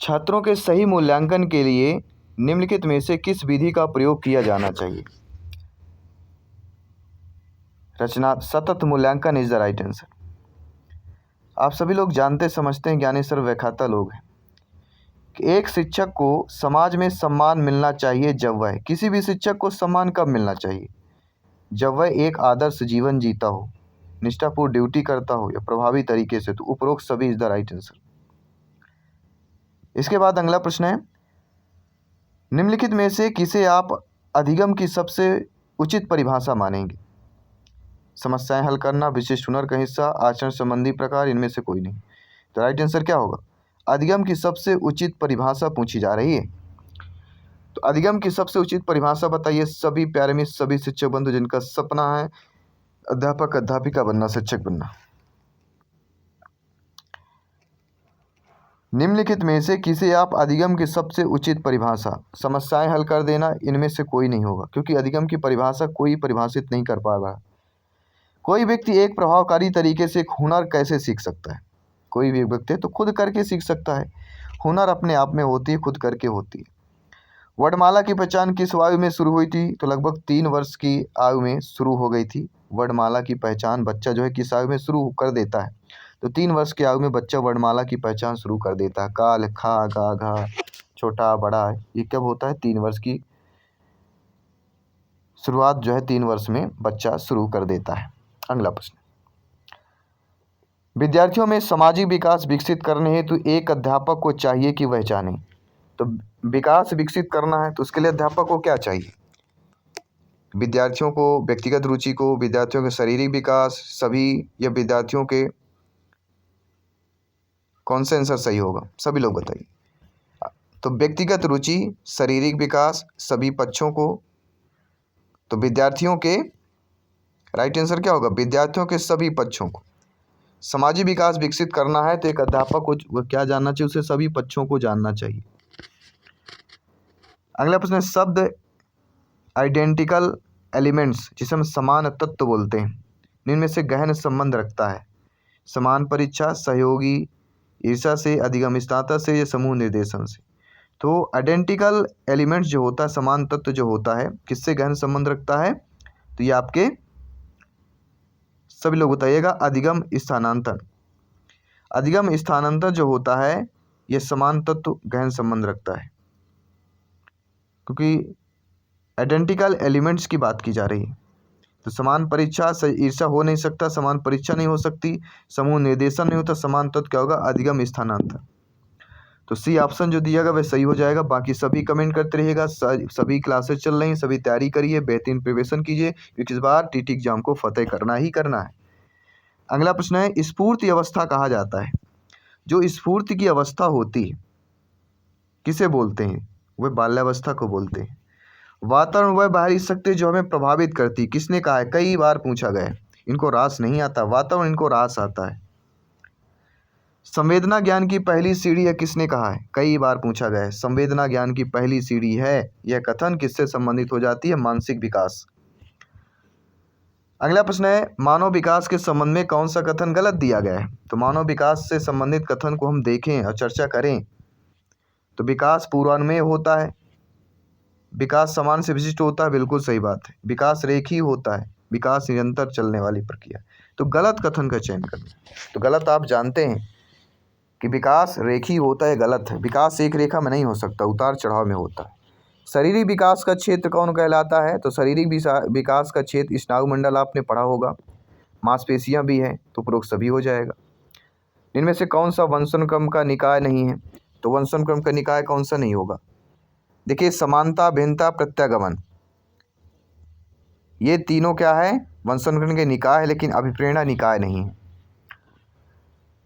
छात्रों के सही मूल्यांकन के लिए निम्नलिखित में से किस विधि का प्रयोग किया जाना चाहिए? रचना सतत मूल्यांकन इज द राइट आंसर। आप सभी लोग जानते समझते हैं, ज्ञानेश्वर व्याख्याता लोग हैं कि एक शिक्षक को समाज में सम्मान मिलना चाहिए जब वह, किसी भी शिक्षक को सम्मान कब मिलना चाहिए? जब वह एक आदर्श जीवन जीता हो, निष्ठापूर्ण ड्यूटी करता हो या प्रभावी तरीके से। तो उपरोक्त सभी इज द राइट आंसर। इसके बाद अगला प्रश्न है, निम्नलिखित में से किसे आप अधिगम की सबसे उचित परिभाषा मानेंगे? समस्याएं हल करना, विशिष्ट हुनर का हिस्सा, आचरण संबंधी प्रकार, इनमें से कोई नहीं। तो राइट आंसर क्या होगा? अधिगम की सबसे उचित परिभाषा पूछी जा रही है। तो अधिगम की सबसे उचित परिभाषा बताइए सभी प्यारे में, सभी शिक्षक बंधु जिनका सपना है अध्यापक अध्यापिका बनना, शिक्षक बनना। निम्नलिखित में से किसे आप अधिगम की सबसे उचित परिभाषा, समस्याएं हल कर देना, इनमें से कोई नहीं होगा, क्योंकि अधिगम की परिभाषा कोई परिभाषित नहीं कर पा रहा। कोई व्यक्ति एक प्रभावकारी तरीके से एक हुनर कैसे सीख सकता है? कोई भी व्यक्ति तो खुद करके सीख सकता है। हुनर अपने आप में होती है, खुद करके होती है। वर्णमाला की पहचान किस आयु में शुरू हुई थी? तो लगभग 3 वर्ष की आयु में शुरू हो गई थी। वर्णमाला की पहचान बच्चा जो है किस आयु में शुरू कर देता है? तो 3 वर्ष की आयु में बच्चा वर्णमाला की पहचान शुरू कर देता है। का, ल, खा, गा, घा, छोटा, बड़ा, ये कब होता है? 3 वर्ष की शुरुआत जो है 3 वर्ष में बच्चा शुरू कर देता है। अगला प्रश्न, विद्यार्थियों में सामाजिक विकास विकसित करने हेतु एक अध्यापक को चाहिए कि वह जाने। तो विकास विकसित करना है तो उसके लिए अध्यापक को क्या चाहिए? विद्यार्थियों को व्यक्तिगत रुचि को, विद्यार्थियों के शारीरिक विकास, सभी, या विद्यार्थियों के, कौन सा आंसर सही होगा? सभी लोग बताइए। तो व्यक्तिगत रुचि, शारीरिक विकास, सभी पक्षों को, तो विद्यार्थियों के, राइट आंसर क्या होगा? विद्यार्थियों के सभी पक्षों को। सामाजिक विकास विकसित करना है तो एक अध्यापक को वो क्या जानना चाहिए? उसे सभी पक्षों को जानना चाहिए। अगला प्रश्न है, शब्द आइडेंटिकल एलिमेंट्स जिसे हम समान तत्व बोलते हैं, इनमें से गहन संबंध रखता है? समान परीक्षा, सहयोगी, ईर्षा से, अधिगम स्नातक से, या समूह निर्देशन से? तो आइडेंटिकल एलिमेंट्स जो होता है, समान तत्व जो होता है, किससे गहन संबंध रखता है? तो ये आपके सभी लोग बताइएगा, अधिगम स्थानांतरण। अधिगम स्थानांतरण जो होता है ये समान तत्व गहन संबंध रखता है, क्योंकि आइडेंटिकल एलिमेंट्स की बात की जा रही है। तो समान परीक्षा से ईर्षा हो नहीं सकता, समान परीक्षा नहीं हो सकती, समूह निर्देशन नहीं होता, समान तत्व क्या होगा? अधिगम स्थानांतरण। तो सी ऑप्शन जो दिया गया वह सही हो जाएगा। बाकी सभी कमेंट करते रहिएगा, सभी क्लासेस चल रही हैं, सभी तैयारी करिए, बेहतरीन प्रिपरेशन कीजिए, क्योंकि इस बार टीटी एग्जाम को फतेह करना ही करना है। अगला प्रश्न है, स्फूर्ति अवस्था कहा जाता है। जो स्फूर्ति की अवस्था होती है किसे बोलते हैं? वह बाल्यावस्था को बोलते हैं। वातावरण वह बाहरी शक्ति जो हमें प्रभावित करती, किसने कहा है? कई बार पूछा गया है। इनको रास नहीं आता, वातावरण इनको रास आता है। संवेदना ज्ञान की पहली सीढ़ी है, किसने कहा है? कई बार पूछा गया है। संवेदना ज्ञान की पहली सीढ़ी है, यह कथन किससे संबंधित हो जाती है? मानसिक विकास। अगला प्रश्न है, मानव विकास के संबंध में कौन सा कथन गलत दिया गया है? तो मानव विकास से संबंधित कथन को हम देखें और चर्चा करें तो विकास पूर्वानुमेय होता है, विकास समान से विशिष्ट होता है, बिल्कुल सही बात है। विकास रेखीय होता है, विकास निरंतर चलने वाली प्रक्रिया। तो गलत कथन का चयन करना। तो गलत आप जानते हैं कि विकास रेखीय होता है, गलत है। विकास एक रेखा में नहीं हो सकता, उतार चढ़ाव में होता है। शारीरिक विकास का क्षेत्र कौन कहलाता है? तो शारीरिक विकास का क्षेत्र स्नायुमंडल आपने पढ़ा होगा, मांसपेशियां भी हैं, तो उपरोक्त सभी हो जाएगा। इनमें से कौन सा वंशानुक्रम का निकाय नहीं है? तो वंशानुक्रम का निकाय कौन सा नहीं होगा? देखिए, समानता, भिन्नता, प्रत्यागमन, ये तीनों क्या है? वंशानुक्रम के निकाय है, लेकिन अभिप्रेरणा निकाय नहीं है।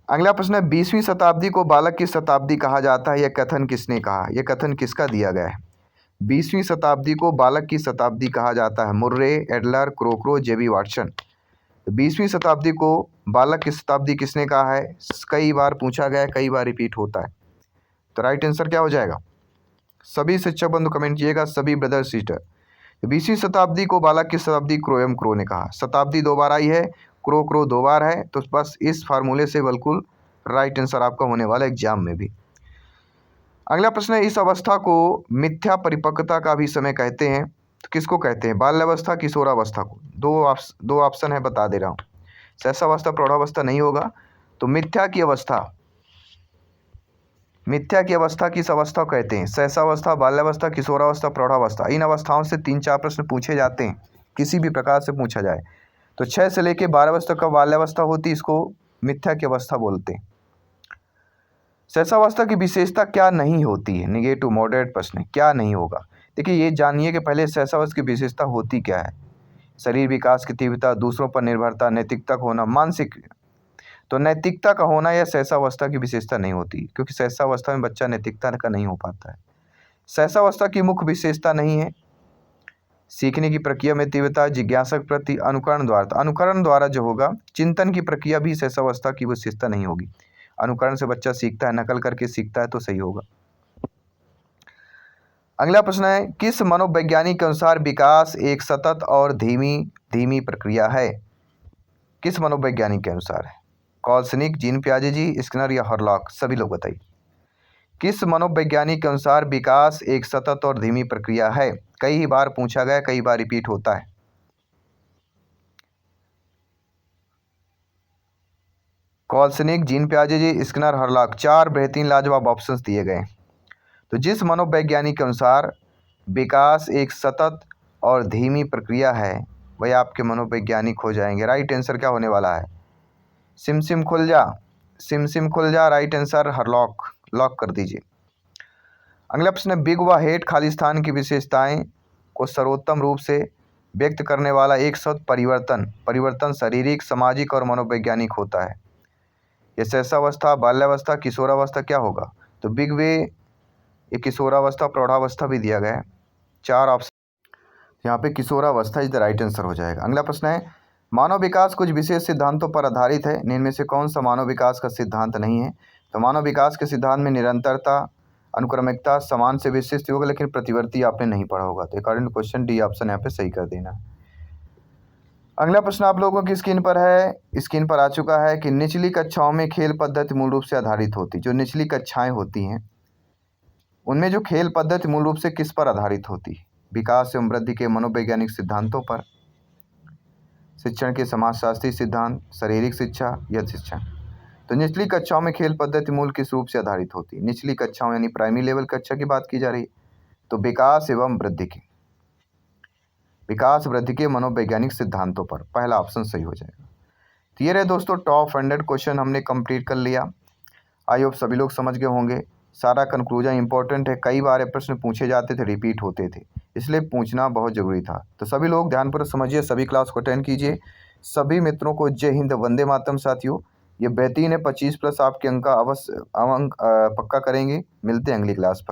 अगला प्रश्न है, 20वीं शताब्दी को बालक की शताब्दी कहा जाता है, यह कथन किसने कहा? यह कथन किसका दिया गया है? 20वीं शताब्दी को बालक की शताब्दी कहा जाता है, मुर्रे, एडलर, क्रोक्रो, जेबी वाटसन। तो 20वीं शताब्दी को बालक की शताब्दी किसने कहा है? कई बार पूछा गया है, कई बार रिपीट होता है। तो राइट आंसर क्या हो जाएगा? सभी शिक्षक बंधु कमेंट कीजिएगा, सभी ब्रदर सिस्टर। 20वीं शताब्दी को बालक की शताब्दी क्रोएम क्रो ने कहा। शताब्दी 2 बार आई है, क्रो क्रो 2 बार है, तो बस इस फार्मूले से बिल्कुल राइट आंसर आपका होने वाला एग्जाम में भी। अगला प्रश्न है, इस अवस्था को मिथ्या परिपक्वता का भी समय कहते हैं, तो किसको कहते हैं? बाल्यावस्था, किशोरावस्था को। दो ऑप्शन है, बता दे रहा हूँ। शैशवावस्था, प्रौढ़ावस्था नहीं होगा, तो मिथ्या की अवस्था किस अवस्था को कहते हैं? शैशवावस्था, बाल्यावस्था, किशोरावस्था, प्रौढ़ावस्था। इन अवस्थाओं से 3-4 प्रश्न पूछे जाते हैं, किसी भी प्रकार से पूछा जाए। तो 6 से लेकर 12 वर्ष तक का बाल्यावस्था होती है, इसको मिथ्या की अवस्था बोलते हैं। शैशवावस्था की विशेषता क्या नहीं होती है? निगेटिव मॉडरेट प्रश्न है, क्या नहीं होगा? देखिए, ये जानिए कि पहले शैशवावस्था की विशेषता होती क्या है। शरीर विकास की तीव्रता, दूसरों पर निर्भरता, नैतिकता का होना, मानसिक। तो नैतिकता का होना यह शैशवावस्था की विशेषता नहीं होती, क्योंकि शैशवावस्था में बच्चा नैतिकता का नहीं हो पाता है। शैशवावस्था की मुख्य विशेषता नहीं है सीखने की प्रक्रिया में तीव्रता, जिज्ञासा के प्रति, अनुकरण द्वारा। तो अनुकरण द्वारा जो होगा, चिंतन की प्रक्रिया भी शैशवावस्था की विशेषता नहीं होगी। अनुकरण से बच्चा सीखता है, नकल करके सीखता है, तो सही होगा। अगला प्रश्न है, किस मनोवैज्ञानिक के अनुसार विकास एक सतत और धीमी प्रक्रिया है? किस मनोवैज्ञानिक के अनुसार है? कॉल्सनिक, जीन पियाजे जी, स्किनर या हॉरलॉक? सभी लोग बताइए, किस मनोवैज्ञानिक के अनुसार विकास एक सतत और धीमी प्रक्रिया है? कई बार पूछा गया, कई बार रिपीट होता है। कॉल्सनिक, जीन पियाजे जी, स्किनर, हॉरलॉक। 4 बेहतरीन लाजवाब ऑप्शंस दिए गए। तो जिस मनोवैज्ञानिक के अनुसार विकास एक सतत और धीमी प्रक्रिया है, वह आपके मनोवैज्ञानिक हो जाएंगे। राइट आंसर क्या होने वाला है? सिम खुल जा, राइट आंसर हॉरलॉक, लॉक कर दीजिए। अगला प्रश्न है, बिग व हेड खालिस्तान की विशेषताएं को सर्वोत्तम रूप से व्यक्त करने वाला एक शब्द परिवर्तन शारीरिक, सामाजिक और मनोवैज्ञानिक होता है। यह शैशवावस्था, बाल्यावस्था, किशोरावस्था क्या होगा? तो बिग वे, ये किशोरावस्था, प्रौढ़ावस्था भी दिया गया है। 4 ऑप्शन, यहाँ पे किशोरावस्था इज द राइट आंसर हो जाएगा। अगला प्रश्न है, मानव विकास कुछ विशेष सिद्धांतों पर आधारित है, इनमें से कौन सा मानव विकास का सिद्धांत नहीं है? तो मानव विकास के सिद्धांत में निरंतरता, अनुक्रमिकता, समान से विशिष्ट होगा, लेकिन प्रतिवर्ती आपने नहीं पढ़ा होगा। तो according to question D option यहाँ पे सही कर देना। अगला प्रश्न आप लोगों की स्क्रीन पर है, स्क्रीन पर आ चुका है कि निचली कक्षाओं में खेल पद्धति मूल रूप से आधारित होती, जो निचली कक्षाएं होती हैं उनमें जो खेल पद्धति मूल रूप से किस पर आधारित होती है? विकास एवं वृद्धि के मनोवैज्ञानिक सिद्धांतों पर, शिक्षण के समाजशास्त्री सिद्धांत, शारीरिक शिक्षा या शिक्षण। तो निचली कक्षाओं में खेल पद्धति मूल किस रूप से आधारित होती है? निचली कक्षाओं यानी प्राइमरी लेवल कक्षा की बात की जा रही है। तो विकास वृद्धि के मनोवैज्ञानिक सिद्धांतों पर, पहला ऑप्शन सही हो जाएगा। तो ये रहे दोस्तों टॉप 100 क्वेश्चन हमने कंप्लीट कर लिया। आई होप सभी लोग समझ गए होंगे। सारा कंक्लूजन इंपॉर्टेंट है। कई बार ये प्रश्न पूछे जाते थे, रिपीट होते थे, इसलिए पूछना बहुत ज़रूरी था। तो सभी लोग ध्यानपूर्वक समझिए, सभी क्लास को अटेंड कीजिए। सभी मित्रों को जय हिंद, वंदे मातरम। साथियों ये बेहतरीन है, 25+ आपके अंक का अवश्य अंक पक्का करेंगे। मिलते हैं अगली क्लास पर।